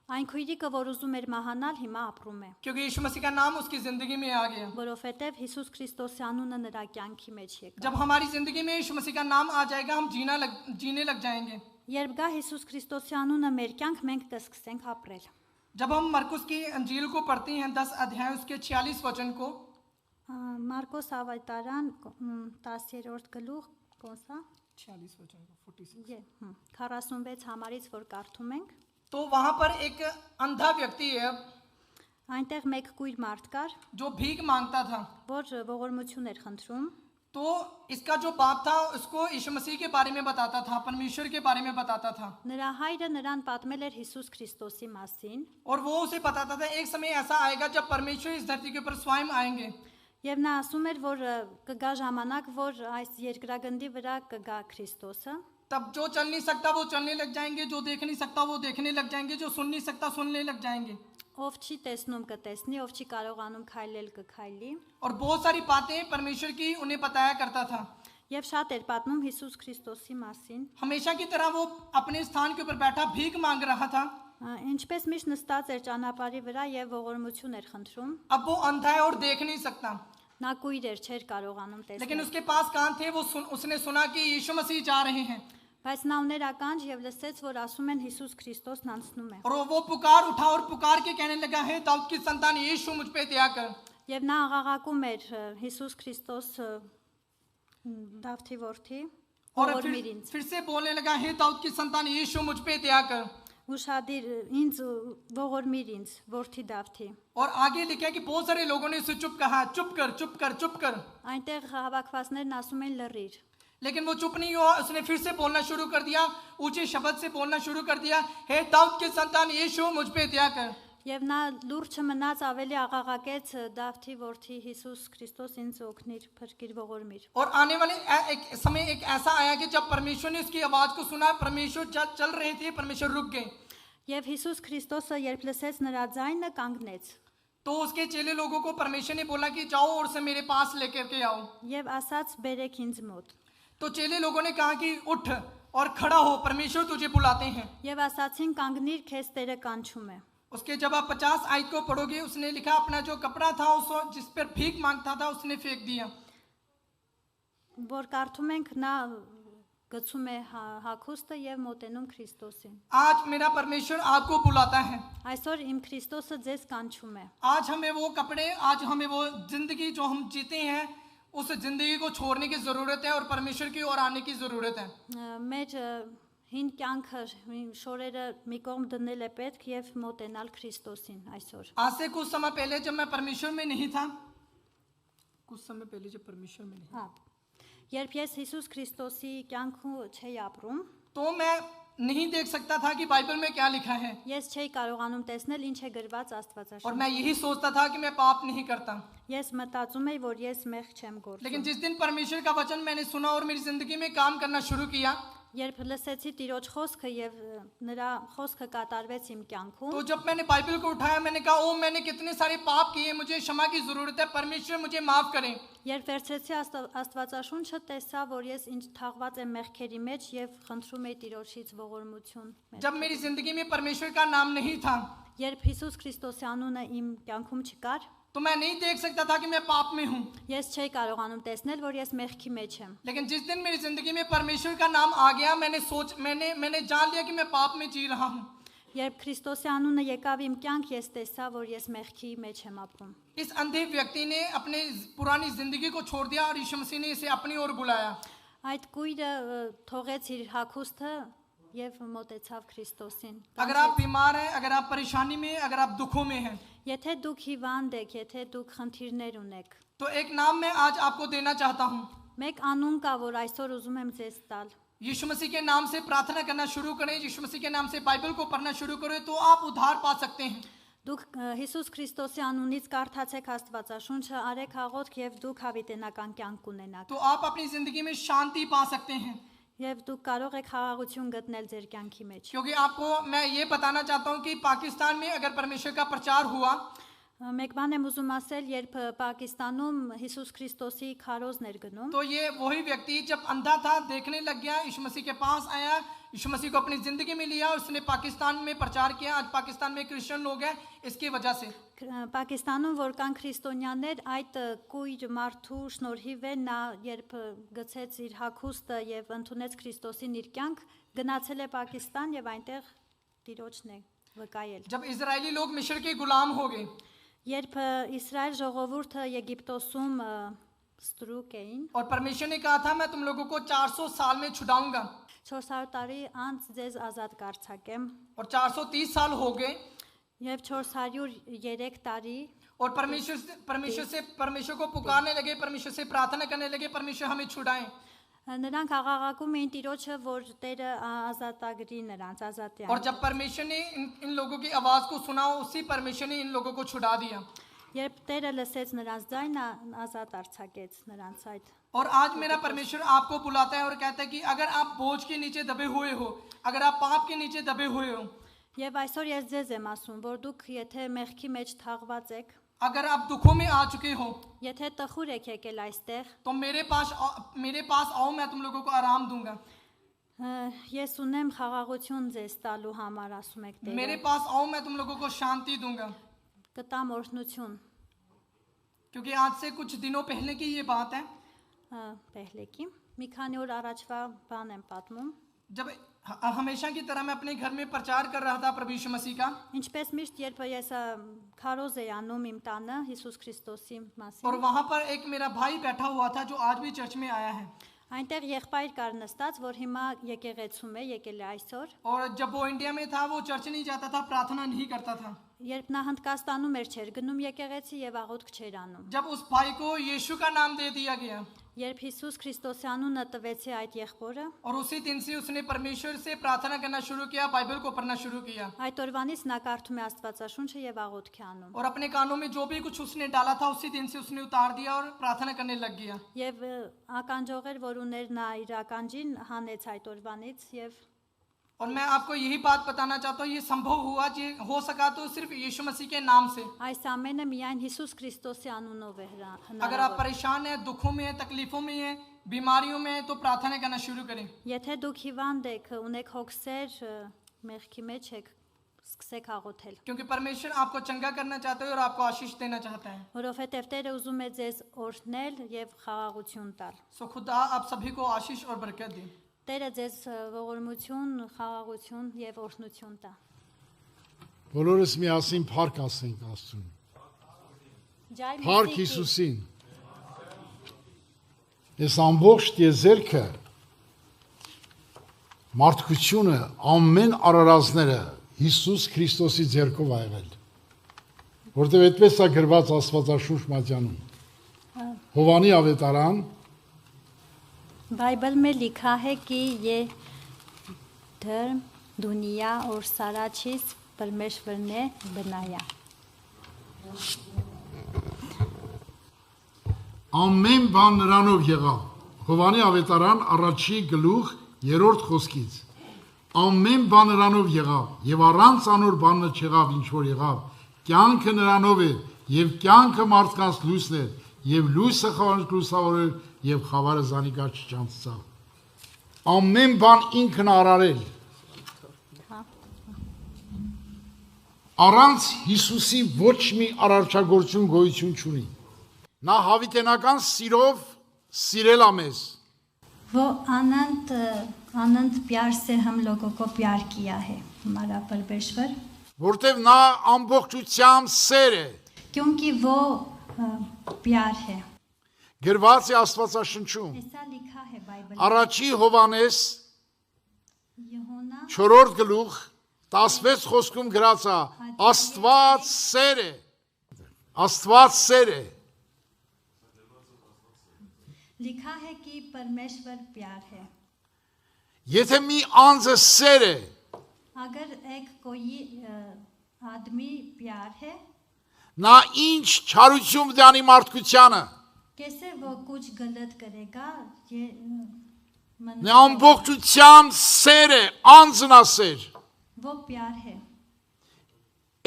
Այն քույրիկը, որ ուզում էր մահանալ, հիմա ապրում է, क्योंकि यीशु मसीह का नाम उसकी जिंदगी में आ गया। որովհետեւ Հիսուս Քրիստոսի անունը նրա կյանքի մեջ եկավ։ जब हमारी जिंदगी में यीशु मसीह का नाम आ जाएगा, हम जीने लग जाएंगे। Երբ գա Հիսուս Քրիստոսի անունը մեր կյանք, մենք կսկսենք ապրել։ जब हम मरकुस की अंजील को पढ़ते हैं 10 अध्याय उसके 46 वचन को, Մարկոս ավետարան 10-րդ գլուխ կոնսա 46 वचन को 46, 46 համարից որ կարդում ենք, तो वहां पर एक अंधा व्यक्ति है այնտեղ մեկ կույր մարդ կար, जो भीख मांगता था। որ ողորմություն էր խնդրում, तो इसका जो बाप था उसको यीशु मसीह के बारे में बताता था, परमेश्वर के बारे में बताता था, նրա հայրը նրան պատմել էր Հիսուս Քրիստոսի մասին, और वो उसे बताता था एक समय ऐसा आएगा जब परमेश्वर इस धरती के ऊपर स्वयं आएंगे। եւ նա ասում էր, որ կգա ժամանակ, որ այս երկրագնդի վրա կգա Քրիստոսը, तब जो चल नहीं सकता वो चलने लग जाएंगे, जो देख नहीं सकता वो देखने लग जाएंगे, जो सुन नहीं सकता सुनने लग जाएंगे। ով չի տեսնում կտեսնի, ով չի կարողանում քայլել կքայլի, और बहुत सारी बातें परमेश्वर की उन्हें बताया करता था। եւ շատ էր պատմում Հիսուս Քրիստոսի մասին, हमेशा की तरह वो अपने स्थान के ऊपर बैठा भीख मांग रहा था। ինչպես միշտ նստած էր ճանապարհի վրա եւ ողորմություն էր խնդրում, अब वो अंधा है और देख नहीं सकता, նա կույր էր, չէր կարողանում लेकिन տեսնել, उसके पास कान थे। उसने सुना कि यीशु मसीह जा रहे हैं, բայց նա ուներ ականջ եւ լսեց, որ ասում են Հիսուս Քրիստոսն անցնում է, और वो पुकार उठा और पुकार के कहने लगा है दाऊद की संतान यीशु मुझ पे दया कर। եւ նա աղաղակում էր Հիսուս Քրիստոս Դավթի որդի, और ողորմիր ինձ, फिर से बोलने लगा है दाऊद की संतान यीशु मुझ पे दया कर। ուշադիր ինձ, ողորմիր ինձ, որդի Դավթի։ और आगे लिखा कि बहुत सारे लोगों ने उसे चुप कहा, चुप कर चुप कर चुप कर, Այնտեղ հավաքվածներն ասում են լռիր, लेकिन वो चुप नहीं हुआ। उसने फिर से बोलना शुरू कर दिया, ऊंचे शब्द से बोलना शुरू कर दिया, हे दाऊद की संतान यीशु मुझ पे दया कर। եւ նա լուրջ չմնաց, ավելի աղաղակեց Դավթի որդի Հիսուս Քրիստոս ինձ օգնիր, փրկիր, ողորմիր։ और आने वाले एक समय एक ऐसा आया कि जब परमेश्वर ने उसकी आवाज को सुना, परमेश्वर चल रहे थे, परमेश्वर रुक गए। Եվ Հիսուս Քրիստոսը երբ լսեց նրա ձայնը, կանգնեց तो उसके चेले लोगों को परमेश्वर ने बोला कि जाओ और उसे मेरे पास लेकर के आओ। եւ ասաց բերեք ինձ մոտ, तो चेले लोगों ने कहा कि उठ और खड़ा हो, परमेश्वर तुझे बुलाते हैं। եւ ասացին կանգնիր, քեզ Տերը կանչում է։ उसके जब आप 50 आयत को पढ़ोगे, उसने लिखा अपना जो कपड़ा था उसको जिस पर भीख मांगता था उसने फेंक दिया। Որ կարդում ենք, նա գցում է հագուստը եւ մոտենում Քրիստոսին։ आज मेरा परमेश्वर आपको बुलाता है। Այսօր իմ Քրիստոսը ձեզ կանչում է։ आज हमें वो कपड़े, आज हमें वो जिंदगी जो हम जीते हैं उस जिंदगी को छोड़ने की जरूरत है और परमेश्वर की ओर आने की जरूरत है। Մեր հին կյանքը, շորերը մի կողմ դնել է պետք եւ մոտենալ Քրիստոսին այսօր։ आज से कुछ समय पहले जब मैं परमेश्वर में नहीं था, कुछ समय पहले जब परमेश्वर में नहीं, Հա։ Երբ ես Հիսուս Քրիստոսի կյանքում չէի ապրում, तो मैं नहीं देख सकता था कि बाइबल में क्या लिखा है, ես չէի կարողանում տեսնել ինչ է գրված और Աստվածաշնչում։ मैं यही सोचता था कि मैं पाप नहीं करता। Ես մտածում էի, որ ես մեղ չեմ लेकिन գործում։ जिस दिन परमेश्वर का वचन मैंने सुना और मेरी जिंदगी में काम करना शुरू किया, Երբ լսեցի Տիրոջ խոսքը եւ նրա խոսքը կատարվեց իմ կյանքում, तो जब मैंने बाइबल को उठाया मैंने कहा ओ मैंने कितने सारे पाप किए, मुझे क्षमा की जरूरत है, परमेश्वर मुझे माफ करें। երբ վերցրեցի Աստվածաշունչը, տեսա, որ ես ինձ թաղված եմ մեղքերի մեջ եւ խնդրում էի Տիրոջից ողորմություն։ जब मेरी जिंदगी में परमेश्वर का नाम नहीं था Երբ Հիսուս Քրիստոսի անունը իմ կյանքում չկար, तो मैं नहीं देख सकता था कि मैं पाप में हूँ। ես չէի կարողանում տեսնել, որ ես մեղքի մեջ եմ։ लेकिन जिस दिन मेरी जिंदगी में परमेश्वर का नाम आ गया, मैंने जान लिया कि मैं पाप में जी रहा हूँ। Երբ Քրիստոսի անունը եկավ իմ կյանք, ես տեսա, որ ես մեղքի մեջ եմ ապրում։ इस अंधे व्यक्ति ने अपने पुरानी जिंदगी को छोड़ दिया और यीशु मसीह ने इसे अपनी ओर बुलाया। Այդ կույրը թողեց իր հագուստը եւ մոտեցավ Քրիստոսին։ अगर आप बीमार हैं, अगर आप परेशानी में, अगर आप दुखों में हैं, Եթե դուք հիվանդ եք, եթե դուք խնդիրներ ունեք, तो एक नाम मैं आज आपको देना चाहता हूँ। մեկ անուն կա, որ այսօր ուզում եմ ձեզ տալ։ यीशु मसीह के नाम से प्रार्थना करना शुरू करें, यीशु मसीह के नाम से बाइबल को पढ़ना शुरू करें, तो आप उद्धार पा सकते हैं। Դուք Հիսուս Քրիստոսի անունից կարդացեք Աստվածաշունչը, արեք աղոթք եւ դուք հավիտենական կյանք կունենաք։ तो आप अपनी जिंदगी में शांति पा सकते हैं। Եվ դուք կարող եք խաղաղություն գտնել ձեր կյանքի մեջ։ क्योंकि आपको मैं ये बताना चाहता हूँ कि पाकिस्तान में अगर परमेश्वर का प्रचार हुआ Մեկ բան եմ ուզում ասել, երբ Պակիստանում Հիսուս Քրիստոսի քարոզն էր գնում, तो ये वही व्यक्ति जब अंधा था देखने लग गया, यीशु मसीह के पास आया, यीशु मसीह को अपनी जिंदगी में लिया, उसने पाकिस्तान में प्रचार किया। आज पाकिस्तान में क्रिश्चियन लोग हैं इसकी वजह से। Պակիստանում որ կան քրիստոնյաներ, այդ կույր մարդու շնորհիվ է նա երբ գցեց իր հագուստը եւ ընդունեց Քրիստոսին իր կյանք, գնացել է Պակիստան եւ այնտեղ Տիրոջն է վկայել։ जब इजरायली लोग मिस्र के गुलाम हो गए Երբ Իսրայել ժողովուրդը Եգիպտոսում ստրուկ էին, और परमेश्वर ने कहा था मैं तुम लोगों को 400 साल में छुड़ाऊंगा, 400 տարի անց ձեզ ազատ կարձակեմ, और 430 साल हो गए եւ 403 տարի और परमेश्वर को पुकारने लगे, परमेश्वर से प्रार्थना करने लगे, परमेश्वर हमें छुड़ाएं। նրանք աղաղակում էին Տիրոջը, որ Տերը ազատագրի նրանց, ազատի और ան։ जब परमेश्वर ने इन लोगों की आवाज को सुना, उसी परमेश्वर ने इन लोगों को छुड़ा दिया। Երբ Տերը լսեց նրանց ձայնը, ազատ արձակեց նրանց այդ։ और आज मेरा परमेश्वर आपको बुलाता है और कहता है कि अगर आप बोझ के नीचे दबे हुए हो, अगर आप पाप के नीचे दबे हुए हो, Եվ այսօր ես ձեզ եմ ասում, որ դուք եթե մեղքի մեջ թաղված եք, अगर आप दुखों में आ चुके हो, եթե տխուր եք եկել այստեղ, तो मेरे पास आओ, मैं तुम लोगों को आराम दूंगा। ես ունեմ խաղաղություն ձեզ տալու համար, ասում եք मेरे Տերը, पास आओ, मैं तुम लोगों को शांति दूंगा। կտամ օրհնություն, क्योंकि आज से कुछ दिनों पहले की ये बात है, պահլեկի, մի քանի օր առաջվա բան եմ պատմում, जब हमेशा की तरह मैं अपने घर में प्रचार कर रहा था प्रभु यीशु मसीह का, ինչպես միշտ երբ ես քարոզ էի անում իմ տանը Հիսուս Քրիստոսի और մասին, वहां पर एक मेरा भाई बैठा हुआ था जो आज भी चर्च में आया है। այնտեղ եղբայր կար նստած, որ հիմա եկեղեցում է, եկել է այսօր, और जब वो इंडिया में था वो चर्च नहीं जाता था, प्रार्थना नहीं करता था। երբ նա Հնդկաստանում էր, չէր գնում եկեղեցի եւ աղոթք չէր անում, जब उस भाई को यीशु का नाम दे दिया गया երբ Հիսուս Քրիստոսի անունը տվեցի այդ եղբորը, और उसी दिन से उसने परमेश्वर से प्रार्थना करना शुरू किया, बाइबल को पढ़ना शुरू किया այդ օրվանից նա կարդում է Աստվածաշունչը եւ աղոթք է անում, और अपने कानों में जो भी कुछ उसने डाला था उसी दिन से उसने उतार दिया और प्रार्थना करने लग गया। եւ ականջողեր, որ ուներ նա իր ականջին, հանեց այդ օրվանից եւ और मैं आपको यही बात बताना चाहता हूँ, ये संभव हुआ, ये हो सका तो सिर्फ यीशु मसीह के नाम से। այս ամենը միայն Հիսուս Քրիստոսի անունով է अगर आप հնարավոր։ परेशान हैं, दुखों में हैं, तकलीफों में हैं, बीमारियों में हैं, तो प्रार्थना करना शुरू करें। Եթե դուք հիվանդ եք, ունեք հոգսեր, մեղքի մեջ եք, սկսեք աղոթել, क्योंकि परमेश्वर आपको चंगा करना चाहता है और आपको आशीष देना चाहता है। որովհետեւ Տերը ուզում է ձեզ օրհնել եւ խաղաղություն տալ։ सो खुदा आप सभी को आशीष और बरकत दे। Տերը ձեզ ողորմություն, խաղաղություն եւ օրհնություն տա։ Բոլորս միասին փառք ասենք Աստծուն։ Ջայ Փառք մուսիկի, Հիսուսին։ Այս ամբողջ տիեզերքը մարդկությունը ամեն արարածները Հիսուս Քրիստոսի ձեռքով ա եղել։ Որտեւ այդպես է գրված Աստվածաշունչ մատյանում։ Հովանի ավետարան बाइबल में लिखा है कि ये धर्म, दुनिया और सारा चीज परमेश्वर ने बनाया। ամեն բան նրանով եղավ։ Հովանի ավետարան առաջի գլուխ 3-րդ խոսքից։ Ամեն բան նրանով եղավ, եւ առանց անոր բանը չեղավ, ինչ որ եղավ։ Կյանքը նրանով է, եւ կյանքը մարդկանց լույսն է, եւ լույսը խավարը լուսավորել, եւ խավարը զանիկա չճանցավ։ Ամեն բան ինքն արարել։ Առանց Հիսուսի ոչ մի արարչագործություն գոյություն չունի։ Նա հավիտենական սիրով սիրել է մեզ։ वो अनंत अनंत प्यार से हम लोगों को प्यार किया है हमारा परमेश्वर, Որտեւ նա ամբողջությամբ սեր է։ क्योंकि वो प्यार है। Գրված է Աստվածաշնչում։ ऐसा लिखा है बाइबल। Առաջի Հովանես यूहन्ना 4-րդ գլուխ 16 խոսքում գրած է Աստված սեր է։ Աստված սեր է։ लिखा है कि परमेश्वर प्यार है। Եթե մի անձը սեր է, अगर एक कोई आदमी प्यार है, նա ինչ չարություն դանի մարդկությանը, कैसे वो कुछ गलत करेगा, ये Նա ամբողջությամբ սեր է, անձնասեր։ वो प्यार है,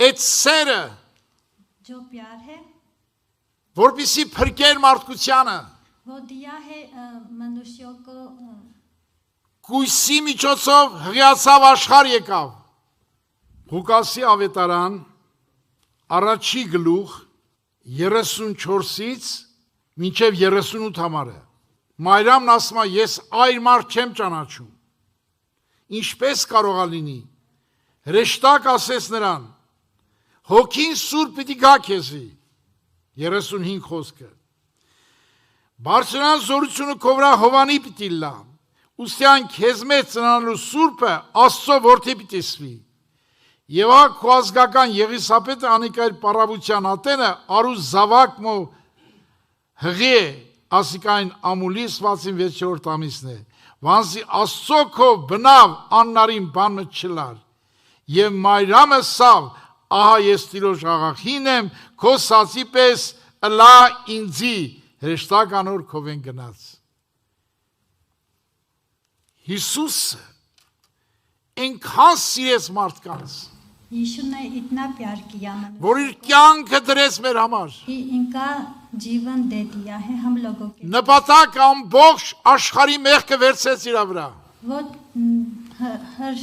Այդ սերը, जो प्यार है որպեսզի փրկեր մարդկությանը, वो दिया है मनुष्यों को կույսի միջոցով հղիացավ աշխարհ եկավ։ Ղուկասի ավետարան առաջի գլուխ 34-ից մինչև 38 համարը։ Մայրամն ասում է, ես այր մարդ չեմ ճանաչում։ Ինչպես կարող է լինի։ Հրեշտակ ասեց նրան, հոգին սուրբ պիտի գա քեզի։ 35 խոսքը։ Բարձրան զորությունը քո վրա Հովանի պիտի լա։ Ուստյան քեզ մեջ ծնանալու սուրբը Աստծո որդի պիտի սվի։ Եվ քո ազգական Եղիսապետը անիկայր պարավության ատենը արու զավակ մո հղի է ասիկային ամուլի 66-րդ ամիսն է։ Վանսի Աստծո քո բնավ աննարին բանը չլար։ Եվ մայրամը սավ, ահա ես Տիրոջ աղախին եմ, քո սացի պես ըլա ինձի, հրեշտակ անոր քովեն գնաց։ Հիսուսը ինքան սիրեց մարդկանց, यीशु ने इतना प्यार किया मनुष्य որ իր կյանքը դրեց մեր համար։ कि इनका जीवन दे दिया है हम लोगों के। Նպատակ ամբողջ աշխարհի մեղքը վերցեց իր վրա։ वो हर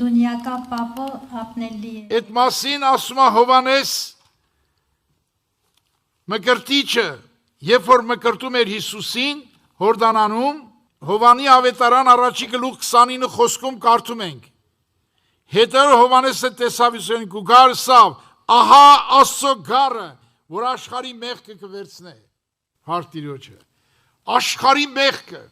दुनिया का पाप अपने लिए। Այդ մասին ասում է Հովանես մկրտիչը, երբ որ մկրտում էր Հիսուսին Հորդանանում, Հովանի ավետարան առաջի գլուխ 29 խոսքում կարդում ենք. Հետո Հովանեսը տեսավ Հիսուսին ու գարսավ, ահա Աստծո գառը, որ աշխարհի մեղքը կվերցնե։ Հարտիրոջը։ Աշխարհի մեղքը։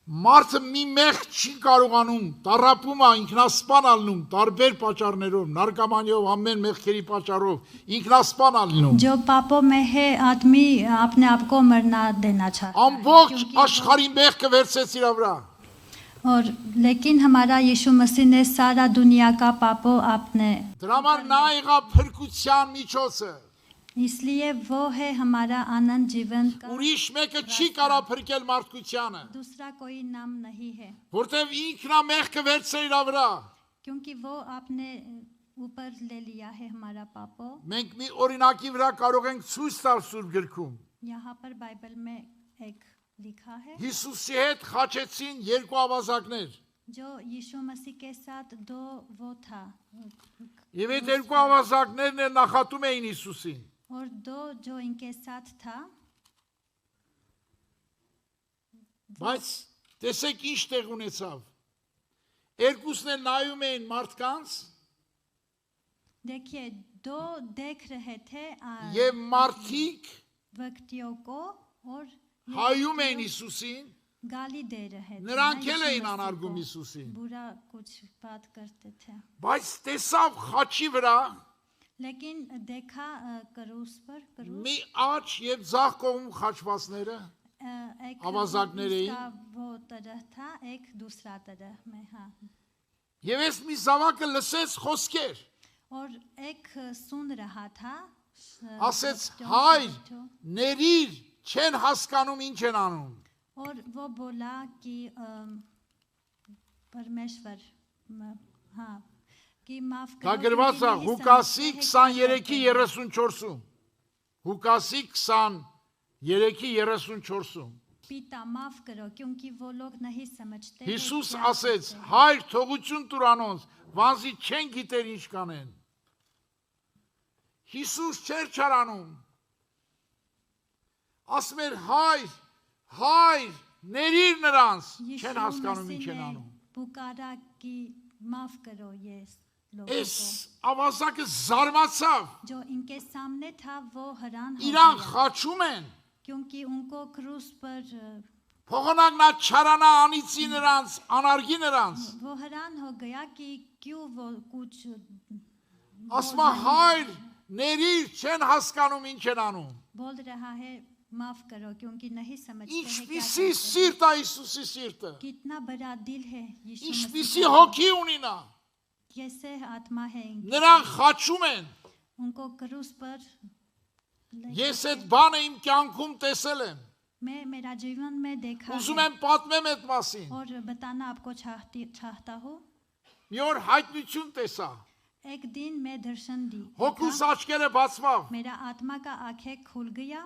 Մարդը մի մեղք չի կարողանում, տառապում է, ինքնասպան ալնում, տարբեր պատճառներով, նարկոմանիով, ամեն մեղքերի պատճառով, ինքնասպան ալնում։ जो पापों में है आदमी अपने आप को मरना देना चाहता है। Ամբողջ աշխարհի մեղքը վերցեց իր վրա։ और लेकिन हमारा यीशु मसीह ने सारा दुनिया का पापों आपने, Դրա համար նա եղավ փրկության միջոցը։ इसलिए वो है हमारा आनंद जीवन का। Ուրիշ մեկը չի կարող փրկել մարդկությանը, दूसरा कोई नाम नहीं है, որտեվ ինքն է մեղքը վերցրել իր վրա։ क्योंकि वो आपने ऊपर ले लिया है हमारा पापों। Մենք մի օրինակի վրա կարող ենք ցույց տալ Սուրբ գրքում։ यहाँ पर बाइबल में एक लिखा है Հիսուսի հետ խաչեցին երկու ավազակներ։ जो यीशु मसीह के साथ दो वो था Եվ այդ երկու ավազակներն էլ նախատում էին Հիսուսին։ और दो जो इनके साथ था। Բայց տեսեք ինչ տեղ ունեցավ։ Երկուսն էլ նայում էին մարդկանց देखिए दो देख रहे थे եւ մարդիկ व्यक्तियों को और հայում էին Հիսուսին, गाली दे रहे थे। նրանք ना էլ यीशु էին मसीह անարգում को Հիսուսին։ बुरा कुछ बात करते थे, Բայց տեսավ խաչի վրա लेकिन देखा क्रूस पर մի աջ եւ ձախ կողմ խաչվածները एक आवाज़ाकने रही। उसका वो तरह था, एक दूसरा तरह में। हाँ, եւ այս մի զավակը լսեց խոսքեր, और एक सुन रहा था ասեց जो- հայր, जो- ներիր, չեն հասկանում ինչ են անում։ और वो बोला कि परमेश्वर हाँ कि माफ Դա करो գրված է क्योंकि नहीं Ղուկասի समझते हैं क्या करते हैं। 23:34-ում։ Ղուկասի 23:34-ում։ पिता माफ करो क्योंकि वो लोग नहीं समझते हैं Հիսուս क्या ասեց. करते हैं। հայր թողություն տուր անոնց, վանզի չեն գիտեր ինչ կանեն։ Հիսուս չէր չարանում։ Ասում էր հայր, ներիր նրանց, यीशु չեն հասկանում ինչ मसीह են ने անում։ पुकारा कि माफ करो ये लोगों Այս को। ավազակը զարմացավ, जो इनके सामने था वो हैरान हो իրան गया խաչում են, क्योंकि उनको क्रूस पर փողոնակն է չարանա անիծի նրանց, անարգի նրանց։ वो हैरान हो गया कि क्यों वो कुछ Ասում է հայր, ներիր, չեն հասկանում ինչ են անում։ बोल रहा है माफ करो क्योंकि नहीं समझते हैं क्या Ինչպիսի करते हैं। սիրտ է Հիսուսի սիրտը։ कितना बड़ा दिल है यीशु Ինչպիսի मसीह का। հոգի ունի նա։ कैसे आत्मा है इनकी। Նրան խաչում են։ उनको क्रूस पर Ես այդ բանը իմ կյանքում տեսել եմ։ मैं मेरा जीवन में देखा Ուզում है եմ պատմեմ այդ մասին։ और बताना आपको चाहता हूँ। Մի օր հայտնություն տեսա։ एक दिन मैं दर्शन दी, Հոգուս աչքերը բացվավ։ मेरा आत्मा का आंखें खुल गया।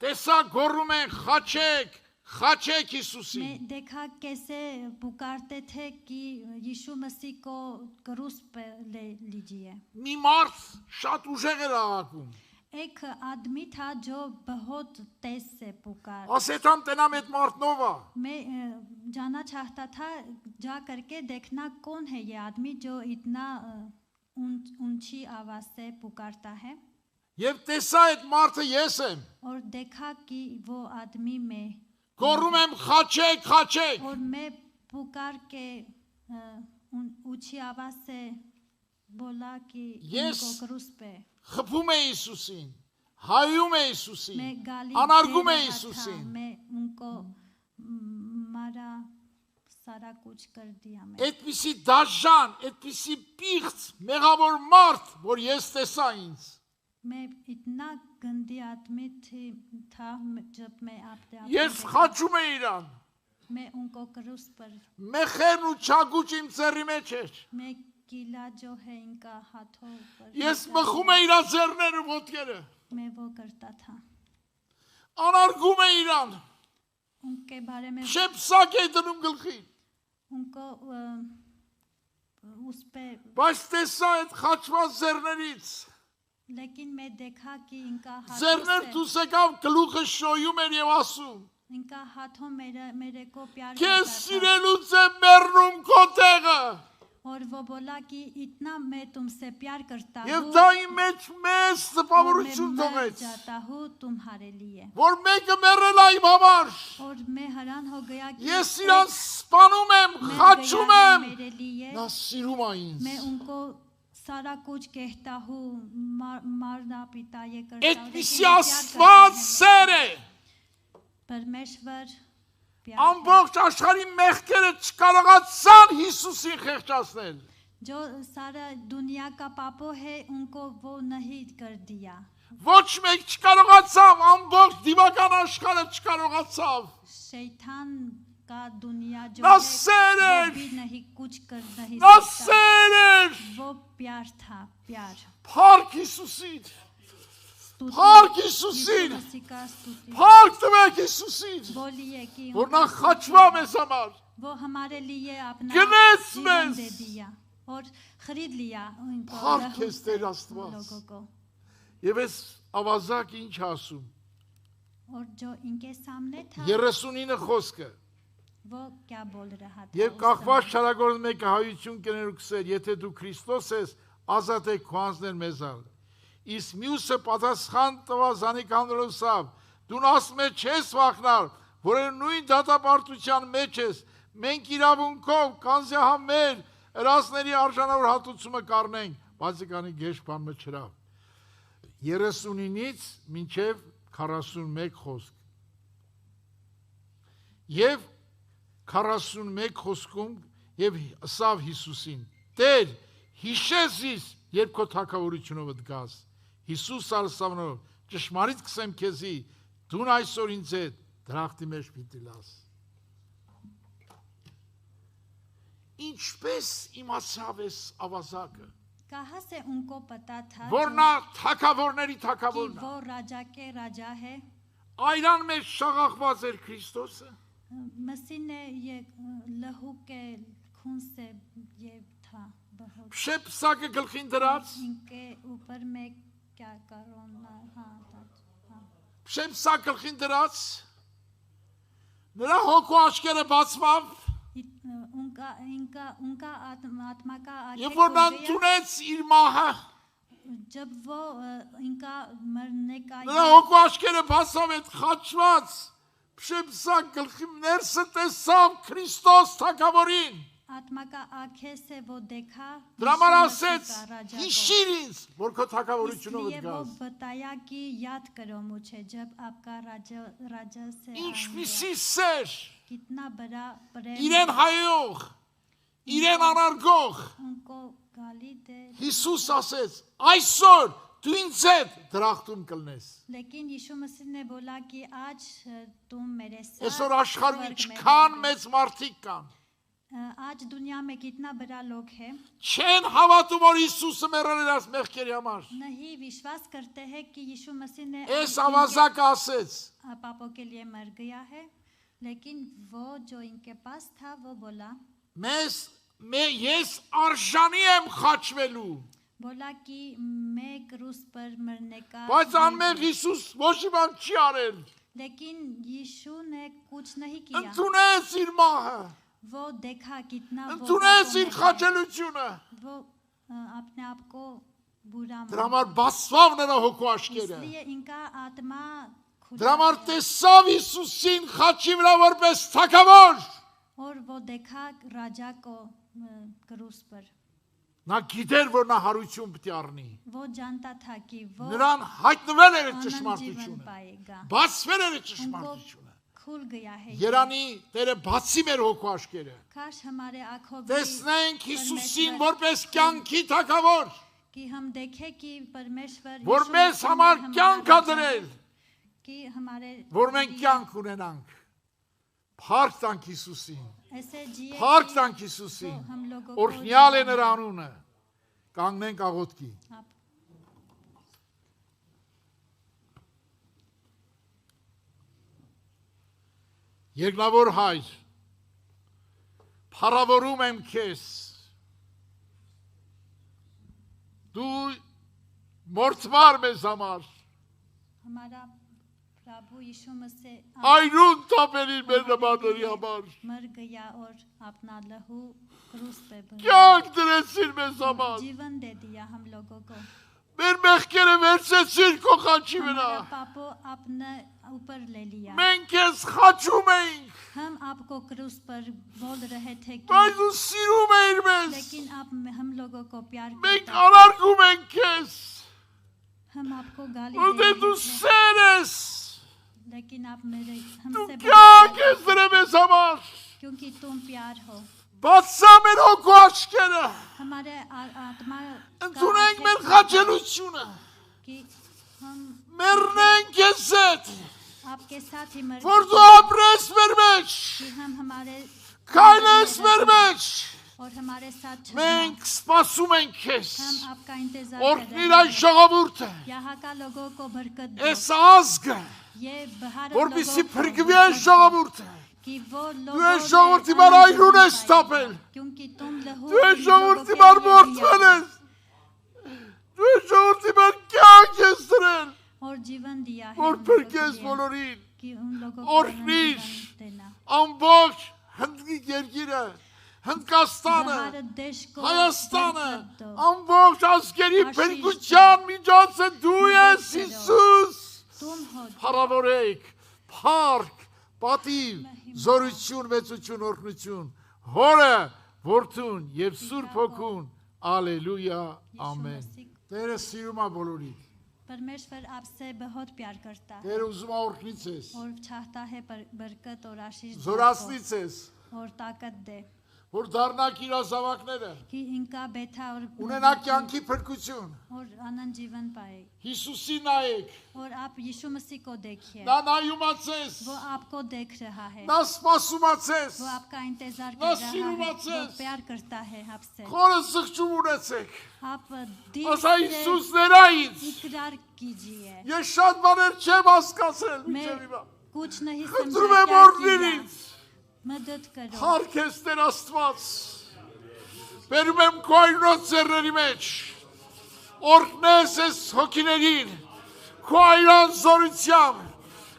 Տեսա գոռում են խաչեք, խաչեք Հիսուսին։ मैं देखा कैसे पुकारते थे कि यीशु मसीह को क्रूस पे ले लीजिए। Մի մարդ շատ ուժեղ էր աղակում։ एक आदमी था जो बहुत तेज से पुकार। Ասեցամ տենամ այդ մարդնովա։ मैं जानना चाहता था, जा करके देखना कौन है ये आदमी जो इतना ऊंची आवाज से पुकारता है। Եվ տեսա այդ մարդը ես եմ։ और देखा कि वो आदमी में, Գոռում եմ խաչեք, խաչեք։ और मैं पुकार के ऊंची आवाज से बोला कि Yes. इनको क्रूस पे। Խփում է Հիսուսին, հայում է Հիսուսին, मैं गाली անարգում दे է रहा था, Հիսուսին։ मैं उनको मारा, सारा कुछ कर दिया मैं। Այդպիսի դաժան, այդպիսի պիղծ, մեղավոր մարդ, որ ես տեսա ինձ։ मैं इतना गंदी आदमी था जब मैं आपने Ես խաչում էի իրան։ मैं उनको क्रूस पर, Մեխերն ու չագուճ իմ ծերի մեջ էր։ मैं कीला जो है इनका हाथों पर, Ես մխում էի իր ծերները ոտքերը։ मैं वो करता था। Անարգում էի իրան։ उनके बारे में Շեպսակ էի դնում գլխին։ उनको उस पे, Բայց տեսա այդ խաչված ծերներից։ लेकिन मैं देखा कि इनका Ծերներ हाथों դուս եկավ գլուխը շոյում էր եւ ասում. इनका हाथों मेरे को प्यार Քեզ करता था। սիրելուց է մեռնում քո տեղը։ और वो बोला कि इतना मैं तुमसे प्यार करता Եվ हूँ դա իմ մեջ մեծ और տպավորություն मैं मर թողեց, जाता हूँ तुम्हारे लिए। որ մեկը մեռել է իմ համար։ और मैं हैरान हो गया कि Ես իրան սպանում եմ, मैं խաչում गया है եմ։ मेरे लिए, Նա սիրում է ինձ։ मैं उनको सारा कुछ कहता हूँ, मारना पिता ये करता हूँ, Այդպիսի लेकिन वो प्यार աստված करता है। սեր է։ परमेश्वर प्यार है। Ամբողջ աշխարհի մեղքերը չկարողացան Հիսուսին խեղճացնել։ जो सारा दुनिया का पापों है उनको वो नहीं कर दिया। Ոչ մեկ չկարողացավ, ամբողջ դիվական աշխարհը չկարողացավ։ शैतान का दुनिया जो ना है सेरे। वो भी नहीं कुछ कर नहीं Նա सकता। սեր էր։ वो प्यार था, प्यार। Փառք Հիսուսին։ स्तुति Փառք यीशु Հիսուսին։ मसीह का स्तुति। Փառք տվեք Հիսուսին, बोलिए कि որ նա խաչվա մեզ համար։ वो हमारे लिए अपना Գնեց जीवन մեզ։ दे दिया और खरीद लिया उनको, Փառք लहू քեզ से Տեր Աստված։ लोगों को। Եվ այս ավազակ ինչ ասում։ और जो इनके सामने था 39 խոսքը։ वो क्या बोल रहा था Եվ उस կախված समय। շարագործ մեկը հայություն կներու կսեր, եթե դու Քրիստոս ես, ազատ եք քո անձներ մեզալ։ Իսկ մյուսը պատասխան տվա զանիկանալով, դու ասում ես չես վախնար, որ նույն դատապարտության մեջ ես, մենք իրավունքով կանզիահամեր հրասների արժանավոր հատուցումը կառնենք, բայց կանի գեշ բանը չրավ։ 39-ից մինչև 41 խոսք։ Եվ 41 խոսքում եւ ասավ Հիսուսին. Տեր, հիշեցիս, երբ քո թակավորությունով դգաս։ Հիսուս արսավնով ճշմարիտ կսեմ քեզի, դու այսօր ինձ հետ դրախտի մեջ պիտի լաս։ Ինչպես իմացավ ես ավազակը, कहाँ से उनको पता था որ նա թակավորների कि թակավորն է։ वो राजा के राजा है। Այրան մեջ շաղախված էր Քրիստոսը։ मसीह ने ये लहू के खून से ये था बहुत। Շեպսակը գլխին դրած, इनके ऊपर में क्या करोना, हाँ हाँ। շեպսակ գլխին դրած, նրա հոգու աչքերը բացվավ, उनका आत्मा का आंखें երբ որ նա खुल गया। ընդունեց իր մահը, जब वो इनका मरने का նրա հոգու աչքերը բացավ այդ խաչված, շեպսակ գլխի ներսը տեսավ Քրիստոս թագավորին։ आत्मा का आंखें से वो देखा Դրա համար यीशु ասեց, मसीह का राजा को। հիշիր ինձ, որ քո թագավորությունով इसलिए वो դգաս։ बताया कि याद करो मुझे जब आपका राजा से Ինչպիսի आएंगे। սեր, कितना बड़ा प्रेम իրեն հայող, իրեն անարգող, उनको गाली दे। Հիսուս ասեց, այսօր դու ինձ հետ դրախտում կլնես։ लेकिन यीशु मसीह ने बोला कि आज तुम मेरे Այսօր साथ աշխարհում स्वर्ग में ինչքան होगे। մեծ մարդիկ կան։ आज दुनिया में कितना बड़ा लोग है Չեն հավատում որ Հիսուսը մեռել էր այս մեղքերի համար։ नहीं विश्वास करते हैं कि यीशु मसीह ने Այս इनके ավազակը ասեց, पापों के लिए मर गया है लेकिन वो जो इनके पास था वो बोला ես արժանի եմ խաչվելու, बोला कि मैं क्रूस पर मरने का բայց नहीं անմեղ हूँ। Հիսուս ոչ մի բան չի արել։ लेकिन यीशु ने कुछ नहीं किया Ընդունեց իր մահը, वो देखा कितना वो ընդունեց पापों իր में है। խաչելությունը։ वो अपने आप को बुरा Դրա माना। համար բացվավ նրա հոգու աչքերը։ इसलिए इनका आत्मा खुला Դրա համար गया। տեսավ Հիսուսին խաչի վրա որպես թագավոր։ और वो देखा राजा को क्रूस पर Նա գիտեր որ նա հարություն պետք է առնի։ वो जानता था कि वो Նրան հայտնվել էր आनंद जीवन ճշմարտությունը։ पाएगा Բացվել էր उनको ճշմարտությունը։ खुल गया है ये। Երանի Տերը բացի մեր հոգու աչքերը։ काश हमारे आंखों भी Տեսնենք Հիսուսին परमेश्वर որպես կյանքի թագավոր, कि हम देखें कि परमेश्वर որ यीशु մեզ मसीह ने համար हमारा կյանք ա वचन դրել, कि हमारे որ մենք लिए կյանք ունենանք։ Փառք տանք Հիսուսին։ ऐसे जिए Փառք कि տանք Հիսուսին։ वो हम लोगों को Օրհնյալ է जीवन նրա दे। անունը։ Կանգնենք աղոթքի։ आप Երկնավոր Հայր, փառավորում եմ քեզ։ Դու մորթվար մեզ համար, हमारा प्रभु यीशु मसीह այրուն տապերին մեր նմանների համար, मर गया और अपना लहू क्रूस पे बहा। կյանք դրեցիր մեզ համար, जीवन दे दिया हम लोगों को। մեր մեղքերը վերցեցիր քո խաչի վրա, हमारा पापों आपने ऊपर ले लिया। մենք քեզ խաչում էինք, हम आपको क्रूस पर बोल रहे थे բայց कि դու սիրում էիր մեզ, लेकिन आप हम लोगों को प्यार մենք करता। արարգում ենք քեզ, हम आपको गाली दे որտեղ रहे դու थे սեր ես, लेकिन आप मेरे դու हमसे կյանք बहुत ես դրել մեզ համար, क्योंकि तुम प्यार हो। բացա մեր հոգու աչքերը, हमारे आत्मा का ընդունենք आंखें մեր खुल խաչելությունը, कि हम մեռնենք քեզ հետ, आपके साथ ही मर որ դու ապրես մեր մեջ, कि हम हमारे քայլես մեր մեջ, और हमारे साथ चलना। մենք սպասում ենք քեզ, हम आपका इंतजार օրհնիր कर այս रहे हैं। ժողովուրդը, यहाँ का लोगों को बरकत दो। այս ազգը, ये भारत որպեսզի लोगों को փրկվի այս बरकत दो। ժողովուրդը, कि वो դու այս लोगों ժողովրդի में համար आनंद այրուն जीवन ես पाएगा। տապել, क्योंकि तुम लहू դու այս इन ժողովրդի लोगों համար के लिए մորթվել दिया ես, դու այս ժողովրդի համար կյանք ես դրել, और जीवन दिया है որ उन लोगों के փրկես लिए, բոլորին, कि उन लोगों को օրհնիր आनंद जीवन देना। ամբողջ հնդկի երկիրը, Հնդկաստանը, भारत देश को Հայաստանը, बरकत दो। ամբողջ ազգերի Աշիշ փրկության միջոցը դու ես Հիսուս։ तुम हो Փառավորեք, փառք, պատիվ, զորություն, մեծություն, օրհնություն, Հորը, Որդուն եւ Սուրբ Հոգուն։ Ալելույա, ամեն։ Տերը սիրում է բոլորին։ परमेश्वर आपसे बहुत प्यार करता है Տերը ուզում է օրհնի ցես, और चाहता है बरकत और आशीष दे զորացնի ցես, और ताकत दे որ դառնաք իր ազավակները, कि इनका बेटा और ունենաք կյանքի փրկություն։ और आनंद जीवन पाए। Հիսուսին նայեք, और आप यीशु मसीह को देखिए, նա նայում է ցես, वो आपको देख रहा है, նա սպասում է ցես, वो आपका इंतजार कर ना रहा सिर्फ है, वो आपसे। प्यार करता है आपसे। խորը սղճում ունեցեք։ आप दिल Ասա से Հիսուս ներայից, इकरार कीजिए। ես շատ բաներ չեմ հասկացել मैं մինչև հիմա։ कुछ नहीं Խնդրում समझा եմ क्या օրհնիր किया। ինձ, मदद करो। փառք ես Տեր Աստված։ Բերում եմ քո այրոց ձեռների մեջ, օրհնես ես հոգիներին, քո այրան զորությամբ,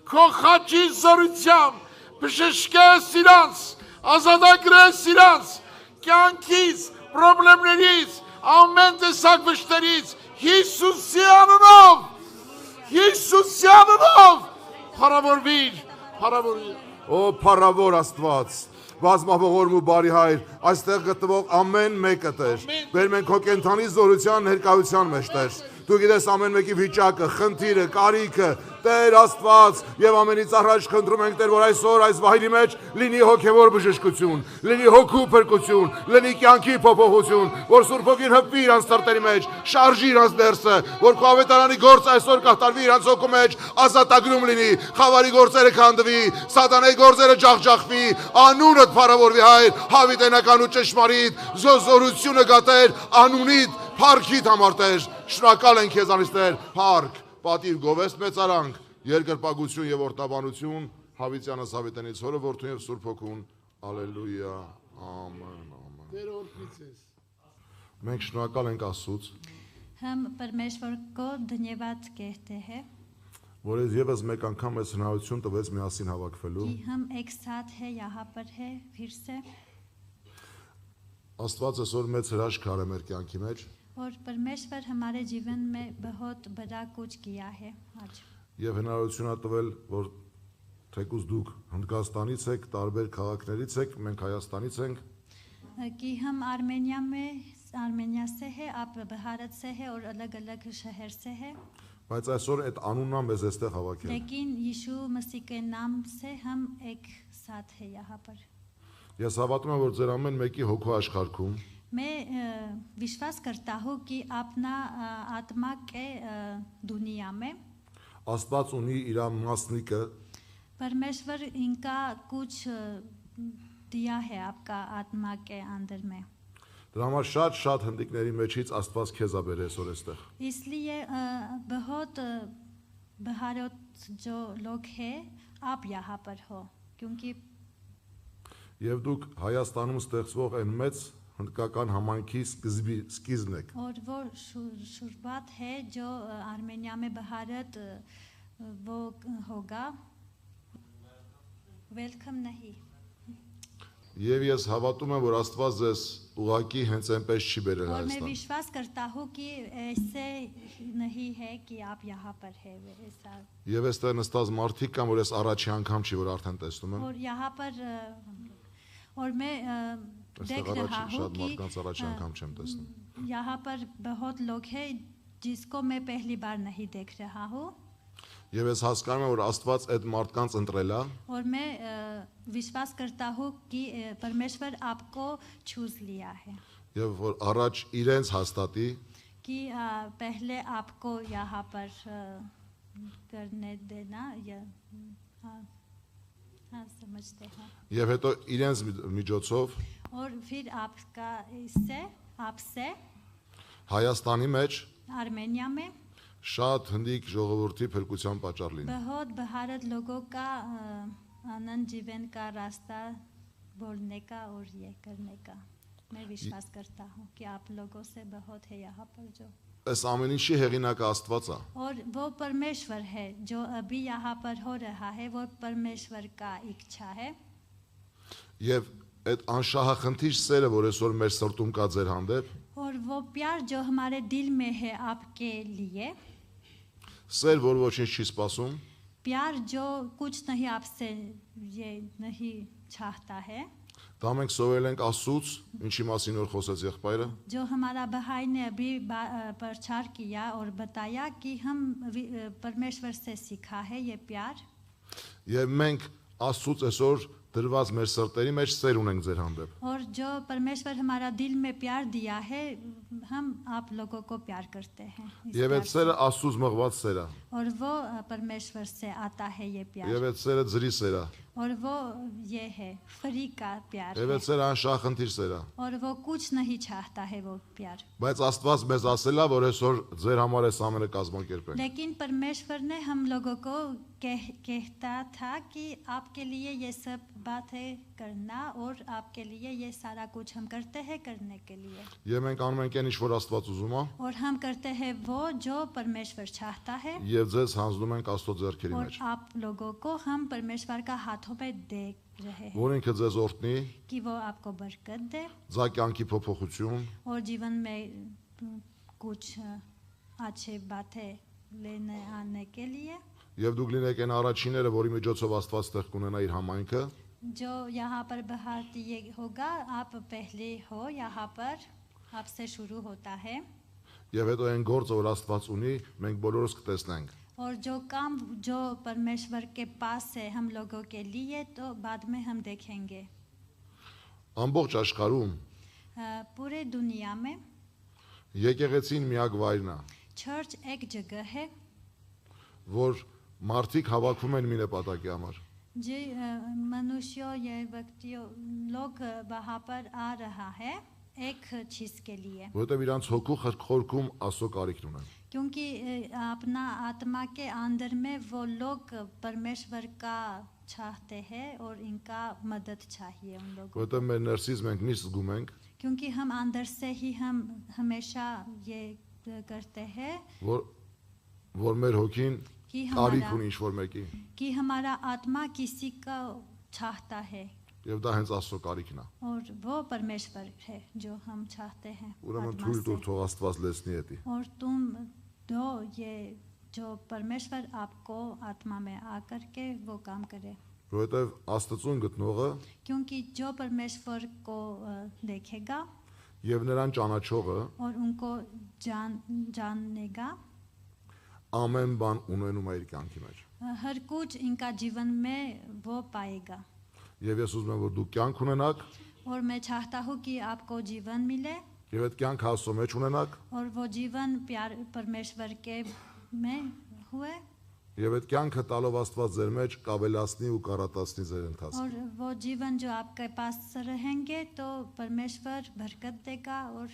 քո խաչի զորությամբ, բժշկես իրանց, ազատագրես իրանց, կյանքից, պրոբլեմներից, ամեն տեսակ վշտերից, Հիսուսի անունով, Հիսուսի անունով, փառավորվիր, փառավորվիր։ Օ փառավոր Աստված, բազմավորում ու բարի հայր, այստեղ գտնվող ամեն մեկը Տեր, բեր մենք քո կենթանի զորության ներկայության մեջ Տեր, Դու գիտես ամեն մեկի վիճակը, խնդիրը, կարիքը, Տեր Աստված, եւ ամենից առաջ խնդրում ենք Տեր, որ այսօր այս վայրի մեջ լինի հոգեվոր բժշկություն, լինի հոգու փրկություն, լինի կյանքի փոփոխություն, որ Սուրբ Հոգին հպվի իրանց սրտերի մեջ, շարժի իրանց ներսը, որ քո ավետարանի գործը այսօր կատարվի իրանց հոգու մեջ, ազատագրում լինի, խավարի գործերը քանդվի, սատանայի գործերը ջախջախվի, անունդ փառավորվի Հայր, հավիտենական ու ճշմարիտ զորությունը գա Տեր, անունիդ փառքիդ համար Տեր, շնորհակալ ենք քեզանից Տեր, փառք, պատիվ, գովեստ մեծարանք, երկրպագություն եւ օրհնաբանություն Հավիտյանս Հավիտենից Հորը, Որդուն եւ Սուրբ Հոգուն, Ալելույա, ամեն, ամեն։ Տեր օրհնիցես։ Մենք շնորհակալ ենք Աստծուց, हम परमेश्वर को धन्यवाद कहते हैं որ եւս մեկ անգամ այս հնարավորություն տվեց միասին հավաքվելու։ कि हम एक साथ है यहाँ पर है फिर से Աստված այսօր մեծ հրաշք արել մեր կյանքի մեջ और परमेश्वर हमारे जीवन में बहुत बड़ा कुछ किया है आज եւ հնարավորություն ա տվել, որ թեկուզ դուք Հնդկաստանից եք, տարբեր քաղաքներից եք, մենք Հայաստանից ենք, कि हम आर्मेनिया से है आप भारत से है और अलग अलग शहर से है բայց այսօր այդ անունն ա մեզ այստեղ հավաքել։ लेकिन यीशु मसीह के नाम से हम एक साथ है यहाँ पर Ես հավատում եմ, որ ձեր ամեն մեկի հոգու աշխարհքում मैं विश्वास करता हूँ कि अपना आत्मा के दुनिया में Աստված ունի իր մասնիկը, परमेश्वर इनका कुछ दिया है आपका आत्मा के अंदर में դրա համար շատ հնդիկների մեջից Աստված քեզ ա բերել այսօր այստեղ։ इसलिए बहुत भारत जो लोग हैं आप यहाँ पर हो क्योंकि Եվ դուք Հայաստանում ստեղծվող այն մեծ հնդկական համայնքի սկիզբն եք։ और वो शुरुआत है जो आर्मेनिया में भारत वो होगा वेलकम नहीं Եվ ես հավատում եմ, որ Աստված ձեզ ուղակի հենց այնպես չի բերել और मैं Հայաստան։ विश्वास करता हूँ कि ऐसे नहीं है कि आप यहाँ पर है ऐसा Եվ այստեղ նստած մարդիկ կան, որ ես առաջի անգամ չի որ արդեն տեսնում եմ։ और यहाँ पर और मैं देख Այստեղ रहा हूँ շատ մարդկանց առաջի कि անգամ չեմ տեսնում։ यहाँ पर बहुत लोग हैं जिसको मैं पहली बार नहीं देख रहा हूँ Եվ ես հասկանում եմ, որ Աստված այդ մարդկանց ընտրել է और मैं विश्वास करता हूँ कि परमेश्वर आपको चूज लिया है եւ որ առաջ իրենց հաստատի कि पहले आपको यहाँ पर करने देना या हाँ समझते हैं եւ հետո իրենց միջոցով और फिर आपका इससे आपसे Հայաստանի մեջ आर्मेनिया में շատ հնդիկ ժողովրդի փրկության պատճառ լինի։ बहुत भारत लोगों का आनंद जीवन का रास्ता बोलने का और ये करने का मैं विश्वास करता हूँ कि आप लोगों से बहुत है यहाँ पर जो Այս ամեն ինչի հեղինակը Աստված է։ और वो परमेश्वर है जो अभी यहाँ पर हो रहा है वो परमेश्वर का इच्छा है Եվ այդ անշահախնդիր սերը, որ այսօր մեր սրտում կա ձեր հանդեպ, और वो प्यार जो हमारे दिल में है आपके लिए սեր, որ ոչինչ չի սпасում, प्यार जो कुछ नहीं आपसे ये नहीं चाहता है դա մենք սովորել ենք Աստծուց, ինչի մասին որ խոսեց եղբայրը, जो हमारा भाई ने अभी प्रचार किया और बताया कि हम परमेश्वर से सीखा है ये प्यार եւ մենք Աստծուց այսօր դրված մեր սրտերի մեջ սեր ունենք ձեր հանդեպ։ और जो परमेश्वर हमारा दिल में प्यार दिया है हम आप लोगों को प्यार करते हैं इस Եվ प्यार այդ սերը Աստծուց մղված սեր է, और वो परमेश्वर से आता है ये प्यार եւ այդ սերը ձրի սեր է, और वो ये है फ्री का प्यार եւ है այդ սերը անշահախնդիր սեր է։ और वो कुछ नहीं चाहता है वो प्यार Բայց Աստված մեզ ասել է, որ այսօր ձեր համար այս ամենը կազմակերպենք։ लेकिन परमेश्वर ने हम लोगों को कहता था कि आपके लिए ये सब बातें करना और आपके लिए ये सारा कुछ हम करते हैं करने के लिए Եվ մենք անում ենք այն ինչ որ Աստված ուզում է, और हम करते हैं वो जो परमेश्वर चाहता है եւ ձեզ հանձնում ենք Աստծո ձեռքերի और մեջ, आप लोगों को हम परमेश्वर का हाथों में देख रहे हैं որ ինքը ձեզ օրհնի, कि वो आपको बरकत दे ձա կյանքի փոփոխություն, और जीवन में कुछ अच्छी बातें लेने आने के लिए եւ դուք լինեք այն առաջինները, որի միջոցով Աստված տեղ կունենա իր համայնքը, जो यहाँ पर बाहर ये होगा आप पहले हो यहाँ पर आपसे शुरू होता है Եվ հետո այն գործը, որ Աստված ունի, մենք բոլորս կտեսնենք։ और जो काम जो परमेश्वर के पास है हम लोगों के लिए तो बाद में हम देखेंगे। Ամբողջ աշխարհում पूरे दुनिया में եկեղեցին միակ վայրն է, चर्च एक जगह है որ մարդիկ հավաքվում են մի նպատակի համար։ जो मनुष्यों या व्यक्तियों लोग वहाँ पर आ रहा है एक चीज के लिए, Որովհետև իրանց հոգու խորքում Աստծո կարիքն ունեն։ क्योंकि अपना आत्मा के अंदर में वो लोग परमेश्वर का चाहते हैं और इनका मदद चाहिए उन लोगों, Որովհետև մեր ներսից մենք միշտ զգում ենք, क्योंकि हम अंदर से ही हम हमेशा ये करते हैं որ մեր հոգին कि կարիք हमारा ունի ինչ-որ մեկի, कि हमारा आत्मा किसी का चाहता है եւ դա հենց Աստծո կարիքն է։ और वो परमेश्वर है जो हम चाहते हैं Ուրեմն आत्मा թույլ से। տուր թող Աստված լեցնի էդի։ और तुम दो ये जो परमेश्वर आपको आत्मा में आकर के वो काम करे, Որովհետև Աստծուն գտնողը क्योंकि जो परमेश्वर को देखेगा եւ նրան ճանաչողը और उनको जानेगा ամեն բան ունենում է իր կյանքի մեջ։ हर कुछ इनका जीवन में वो पाएगा। Եվ ես ուզում եմ որ դուք կյանք ունենաք और मैं चाहता हूँ कि आपको जीवन मिले եւ այդ կյանքը Աստծո մեջ ունենաք और वो जीवन प्यार परमेश्वर के में हुए եւ այդ կյանքը տալով Աստված ձեր մեջ կավելացնի ու կառատացնի ձեր ընթացքը։ और वो जीवन जो आपके पास रहेंगे तो परमेश्वर बरकत देगा और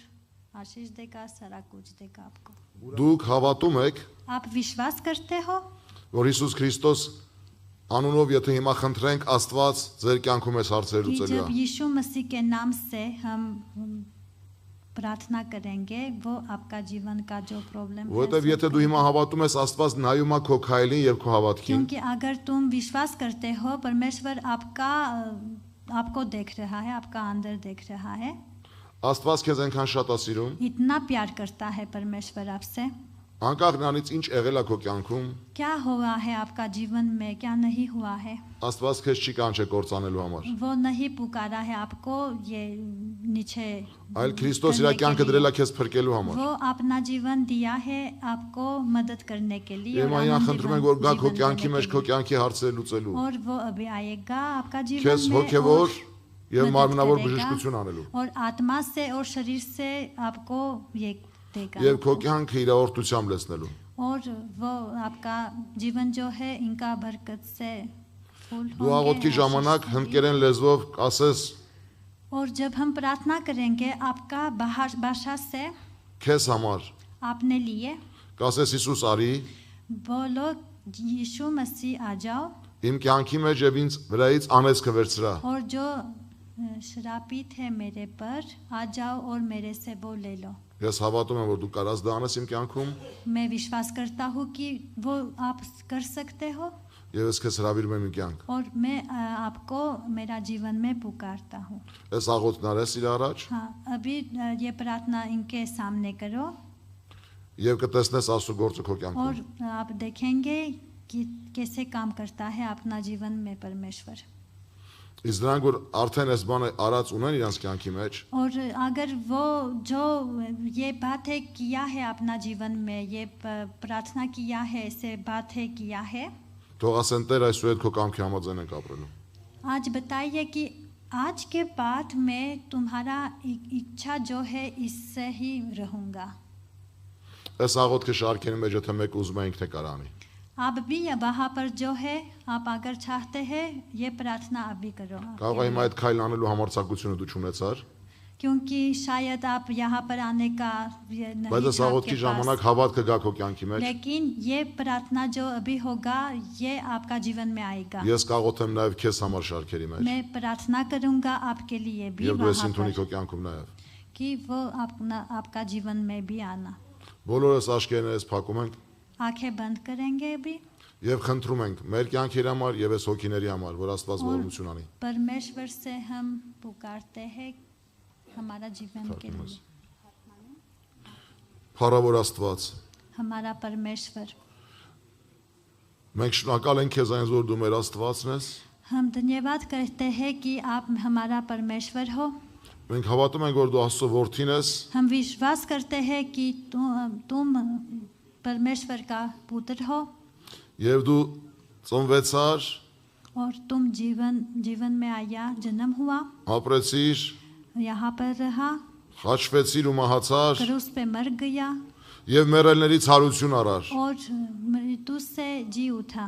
आशीष देगा, सारा कुछ देगा आपको। Դուք հավատում եք, आप विश्वास करते हो որ Հիսուս Քրիստոս անունով եթե հիմա խնդրենք Աստված ձեր կյանքում այս հարցերը कि լուծելու जब է։ यीशु मसीह के नाम से हम प्रार्थना करेंगे वो आपका जीवन का जो प्रॉब्लम है Որովհետև եթե դու հիմա հավատում ես Աստված նայում է քո քայլին եւ քո հավատքին, क्योंकि अगर तुम विश्वास करते हो परमेश्वर आपको देख रहा है, आपका अंदर देख रहा है, Աստված քեզ այնքան շատ է սիրում, इतना प्यार करता है परमेश्वर आपसे, անկախ նրանից ինչ եղել է քո կյանքում, क्या हुआ है आपका जीवन में क्या नहीं हुआ है, Աստված քեզ չի կանչե կործանելու համար, वो नहीं पुकारा है आपको ये नीचे այլ Քրիստոս իր կյանքը դրել է քեզ փրկելու համար։ वो अपना जीवन दिया है आपको मदद करने के लिए Եվ और այնա आनंद խնդրում ենք որ գա քո जीवन կյանքի देने մեջ के քո लिए। կյանքի հարցերը լուծելու, और वो अभी आएगा आपका քեզ जीवन में հոգևոր եւ मदद մարմնավոր करेगा բժշկություն անելու, और आत्मा से और शरीर से आपको ये देगा եւ քո կյանքը իրավորտությամբ լեցնելու։ और वो आपका जीवन जो है इनका बरकत से फूल Դու աղոթքի ժամանակ होंगे। հնդկերեն լեզվով ասես और जब हम प्रार्थना करेंगे आपका भाषा से քեզ համար, आपने लिए կասես Հիսուս արի, बोलो यीशु मसीह आ जाओ իմ կյանքի մեջ եւ ինձ վրայից անեծքը վերցրա։ और जो श्रापित है मेरे पर आ जाओ और मेरे से वो ले लो। Ես հավատում եմ որ դու կարաս դա անես իմ կյանքում मैं विश्वास करता हूँ कि वो आप कर सकते हो եւ ես քեզ հրավիրում եմ իմ կյանք։ और मैं आपको मेरा जीवन में पुकारता हूँ। Այս աղոթքն արես իր առաջ हाँ, अभी ये प्रार्थना इनके सामने करो եւ կտեսնես Աստծո գործը քո और կյանքում։ आप देखेंगे कि कैसे काम करता है अपना जीवन में परमेश्वर। Իսկ նրանք որ արդեն այս բանը արած ունեն իրանց կյանքի մեջ, और अगर वो जो ये बात है किया है अपना जीवन में, ये प्रार्थना किया है, ऐसे बात है किया है, թող ասեն Տեր այսօր այդ քո կամքի համաձայն ենք ապրելու։ आज बताइए कि आज के बाद मैं तुम्हारा इच्छा जो है इससे ही रहूंगा। Այս աղոթքը շարքերի մեջ եթե մեկ ուզում է ինքն է կարանի։ आप भी वहाँ पर जो है आप अगर चाहते हैं ये प्रार्थना आप भी करो Կարող է հիմա այդ քայլն անելու համարձակությունը դու չունեցար, क्योंकि शायद आप यहाँ पर आने का ये नहीं բայց այս था աղոթքի आपके ժամանակ पास, հավատքը գա քո կյանքի մեջ։ लेकिन ये प्रार्थना जो अभी होगा ये आपका जीवन में आएगा। Ես կաղոթեմ նաև քեզ համար շարքերի մեջ։ मैं प्रार्थना करूंगा आपके लिए भी Եվ դու ես वहाँ ինքնի पर քո կյանքում նաև։ कि वो आपका जीवन में भी आना। Բոլորս աշկերներս փակում ենք आंखें बंद करेंगे अभी եւ խնդրում ենք մեր կյանքերի համար եւ այս հոգիների համար, որ Աստված और ողորմություն անի։ परमेश्वर से हम पुकारते हैं हमारा जीवन के लिए। Փառավոր Աստված, हमारा परमेश्वर, մենք շնորհակալ ենք քեզ այն որ դու մեր Աստվածն ես, हम धन्यवाद करते हैं कि आप हमारा परमेश्वर हो Մենք հավատում ենք, որ դու Աստծո որդին ես हम विश्वास करते हैं कि तुम परमेश्वर का पुत्र हो եւ դու ծնվեցար, और तुम जीवन में आया, जन्म हुआ, ապրեցիր, यहाँ पर रहा, խաչվեցիր ու մահացար क्रूस पे मर गया եւ մեռելներից հարություն արար։ और मृत्यु से जी उठा।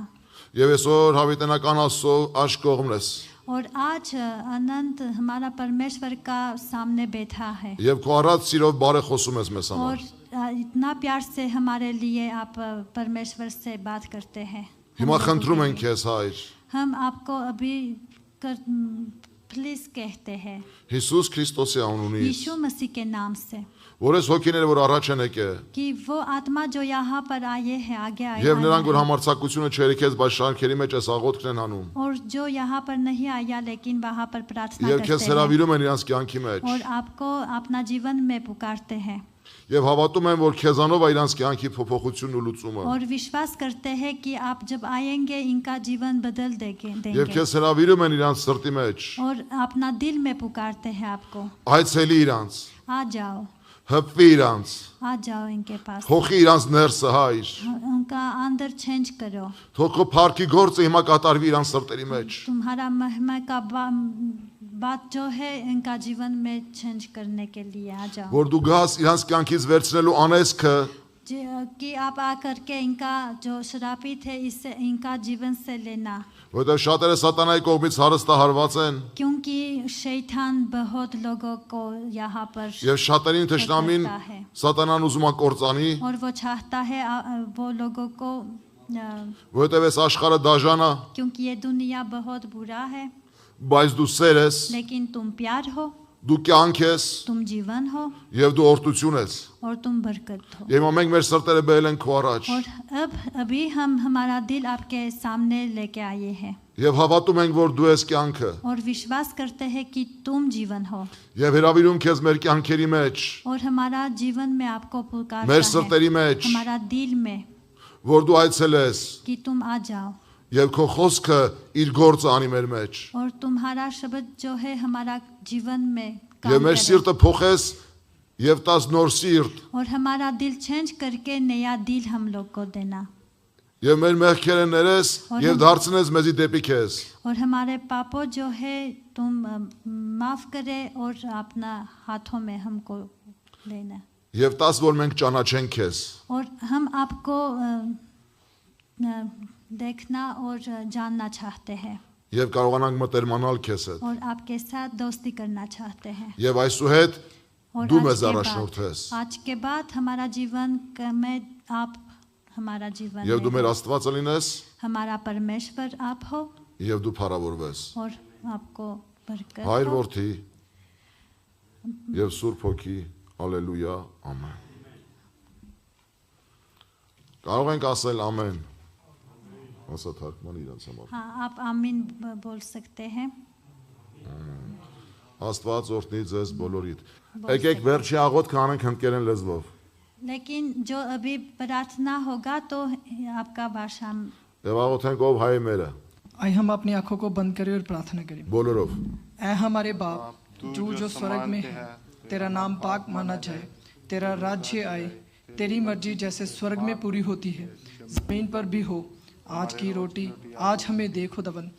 Եվ այսօր հավիտենական Աստծո աշկ կողմն ես और आज अनंत हमारा परमेश्वर का सामने बैठा है եւ քո առած սիրով բարე խոսում ես մեզ और համար։ इतना प्यार से हमारे लिए आप परमेश्वर से बात करते हैं। Հիմա խնդրում ենք քեզ, Հայր, हम आपको अभी प्लीज कहते हैं Հիսուս Քրիստոսի անունից, यीशु मसीह के नाम से որ այս հոգիները, որ առաջ են եկել, कि वो आत्मा जो यहाँ पर आए हैं, आगे आए եւ նրանք, որ हैं, համարձակությունը չերիքեց, բայց շարքերի մեջ այս աղոթքն են անում, और जो यहाँ पर नहीं आया लेकिन वहाँ पर प्रार्थना եւ քեզ करते हैं հրավիրում են իրանց կյանքի մեջ, और आपको अपना जीवन में पुकारते हैं եւ հավատում են, որ քեզանով է իրանց կյանքի փոփոխությունն ու լուծումը, और विश्वास करते हैं कि आप जब आएंगे इनका जीवन बदल եւ देंगे քեզ հրավիրում են իրանց սրտի մեջ, और अपना दिल में पुकारते हैं आपको, այցելի իրանց, आ जाओ, հպվի իրանց, आ जाओ इनके पास, թողի իրանց ներսը, Հայր, उनका अंदर चेंज करो, թող քո փառքի գործը հիմա կատարվի իրանց սրտերի մեջ, तुम्हारा महिमा का बात जो है इनका जीवन में चेंज करने के लिए आ जाओ, որ դու գաս իրանց կյանքից վերցնելու անեզքը कि आप आकर के इनका जो श्रापित है इससे इनका जीवन से लेना, որովհետև շատերը սատանայի կողմից հարստահարված են क्योंकि शैतान बहुत लोगों को यहाँ पर եւ շատերին թշնամին սատանան ուզում է կործանի, और वो चाहता है वो लोगों को որովհետև այս աշխարհը դաժան է, क्योंकि ये दुनिया बहुत बुरा है բայց դու սեր ես, लेकिन तुम प्यार हो, դու կյանք ես तुम जीवन हो եւ դու օրհնություն ես։ और तुम बरकत हो। Եվ մենք մեր սրտերը բերել ենք քո առաջ और अभी हम हमारा दिल आपके सामने लेके आए हैं եւ հավատում ենք, որ դու ես կյանքը और विश्वास करते हैं कि तुम जीवन हो եւ հրավիրում քեզ մեր կյանքերի մեջ, और हमारा जीवन में आपको पुकारता մեր है, սրտերի մեջ, हमारा दिल में որ դու այցելես कि तुम आ जाओ եւ քո խոսքը իր գործը անի մեր մեջ और तुम्हारा शब्द जो है हमारा जीवन में եւ काम մեր करे սիրտը փոխես եւ տաս նոր սիրտ और हमारा दिल चेंज करके नया दिल हम लोग को देना եւ մեր մեղքերը ներես եւ դարձնես մեզի դեպի քեզ और हमारे पापों जो है तुम माफ करे और अपना हाथों में हमको लेना եւ տաս որ մենք ճանաչենք քեզ और हम आपको देखना और जानना चाहते हैं եւ կարողանանք մտերմանալ քեզ հետ और आपके साथ दोस्ती करना चाहते हैं եւ այսուհետ और դու մեզ առաջնորդես आज के बाद हमारा जीवन में आप हमारा जीवन եւ դու में մեր हो। Աստվածը լինես हमारा परमेश्वर आप हो եւ դու փառավորվես और आपको बरकत Հայր हो। որդի եւ Սուրբ Հոգի հալելույա ամեն կարող ենք ասել ամեն ասա թարգման իրանց համար हाँ आप आमीन बोल सकते हैं Աստված օրհնի ձեզ բոլորիդ եկեք վերջի աղոթքը անենք հնդկերեն լեզվով लेकिन जो अभी प्रार्थना होगा तो आपका भाषा եւ աղոթենք ով հայ մերը आइए हम अपनी आंखों को बंद करें और प्रार्थना करें। բոլորով ऐ हमारे बाप तू जो स्वर्ग में है, तेरा नाम पाक माना जाए, तेरा राज्य आए, तेरी मर्जी जैसे स्वर्ग में पूरी होती है जमीन पर भी हो। आज की रोटी आज हमें दे खुदावन,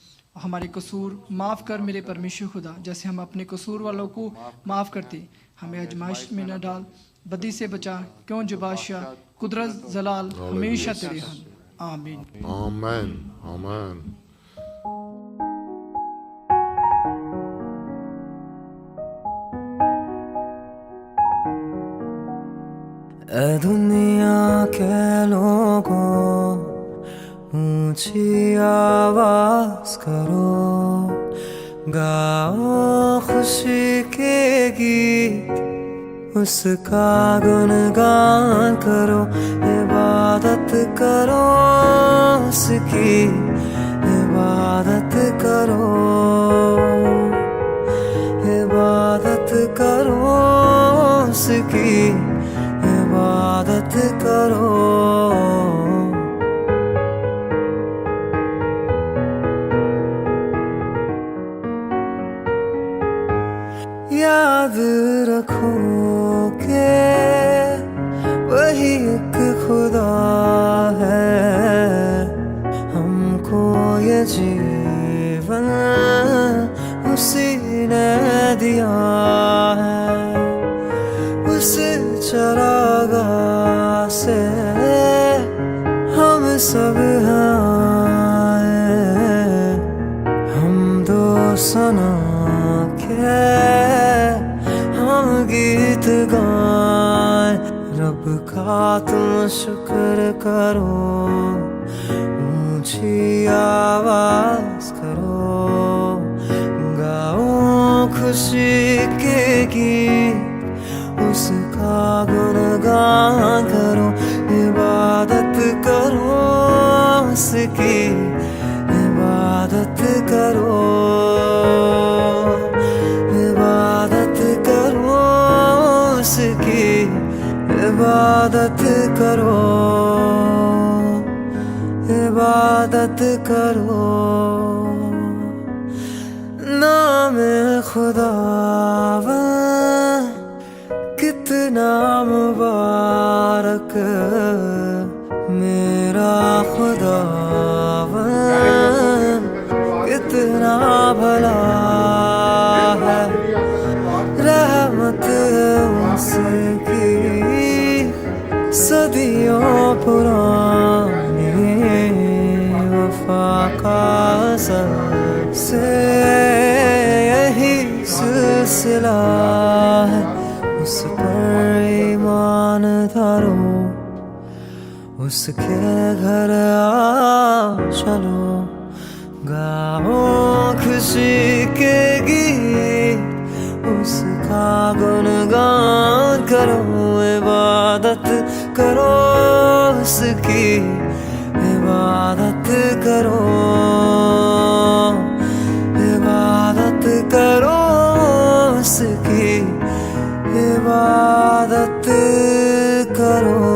हमारे कसूर माफ़ कर मेरे परमेश्वर खुदा, जैसे हम अपने कसूर वालों को माफ़ करते। हमें आजमाइश में न डाल, बदी से बचा, क्यों जो बादशाह कुदरत जलाल हमेशा तेरे हैं। आमीन amen amen ऐ दुनिया के लोगों ऊंची आवाज करो, गाओ खुशी के गीत, उसका गुणगान करो, इबादत करो उसकी, इबादत करो, इबादत करो उसकी, इबादत करो। याद से हम सब हैं, हम दो सना के हम गीत गाएं। रब का तुम शुक्र करो, ऊंची आवाज करो, गाओ खुशी के गीत, उसका गुणगान करो। इबादत करो उसकी, इबादत करो, इबादत करो उसकी, इबादत करो, इबादत करो। नाम खुदावन कितना मुबारक, मेरा खुदावन कितना भला है। रहमत उसकी सदियों पुरानी, वफा का सबसे यही सिलसिला है। उस पर ईमान धरो, उसके घर आओ चलो, गाओ खुशी के गीत, उसका गुणगान करो। इबादत करो उसकी, इबादत करो, इबादत करो उसकी, इबादत करो।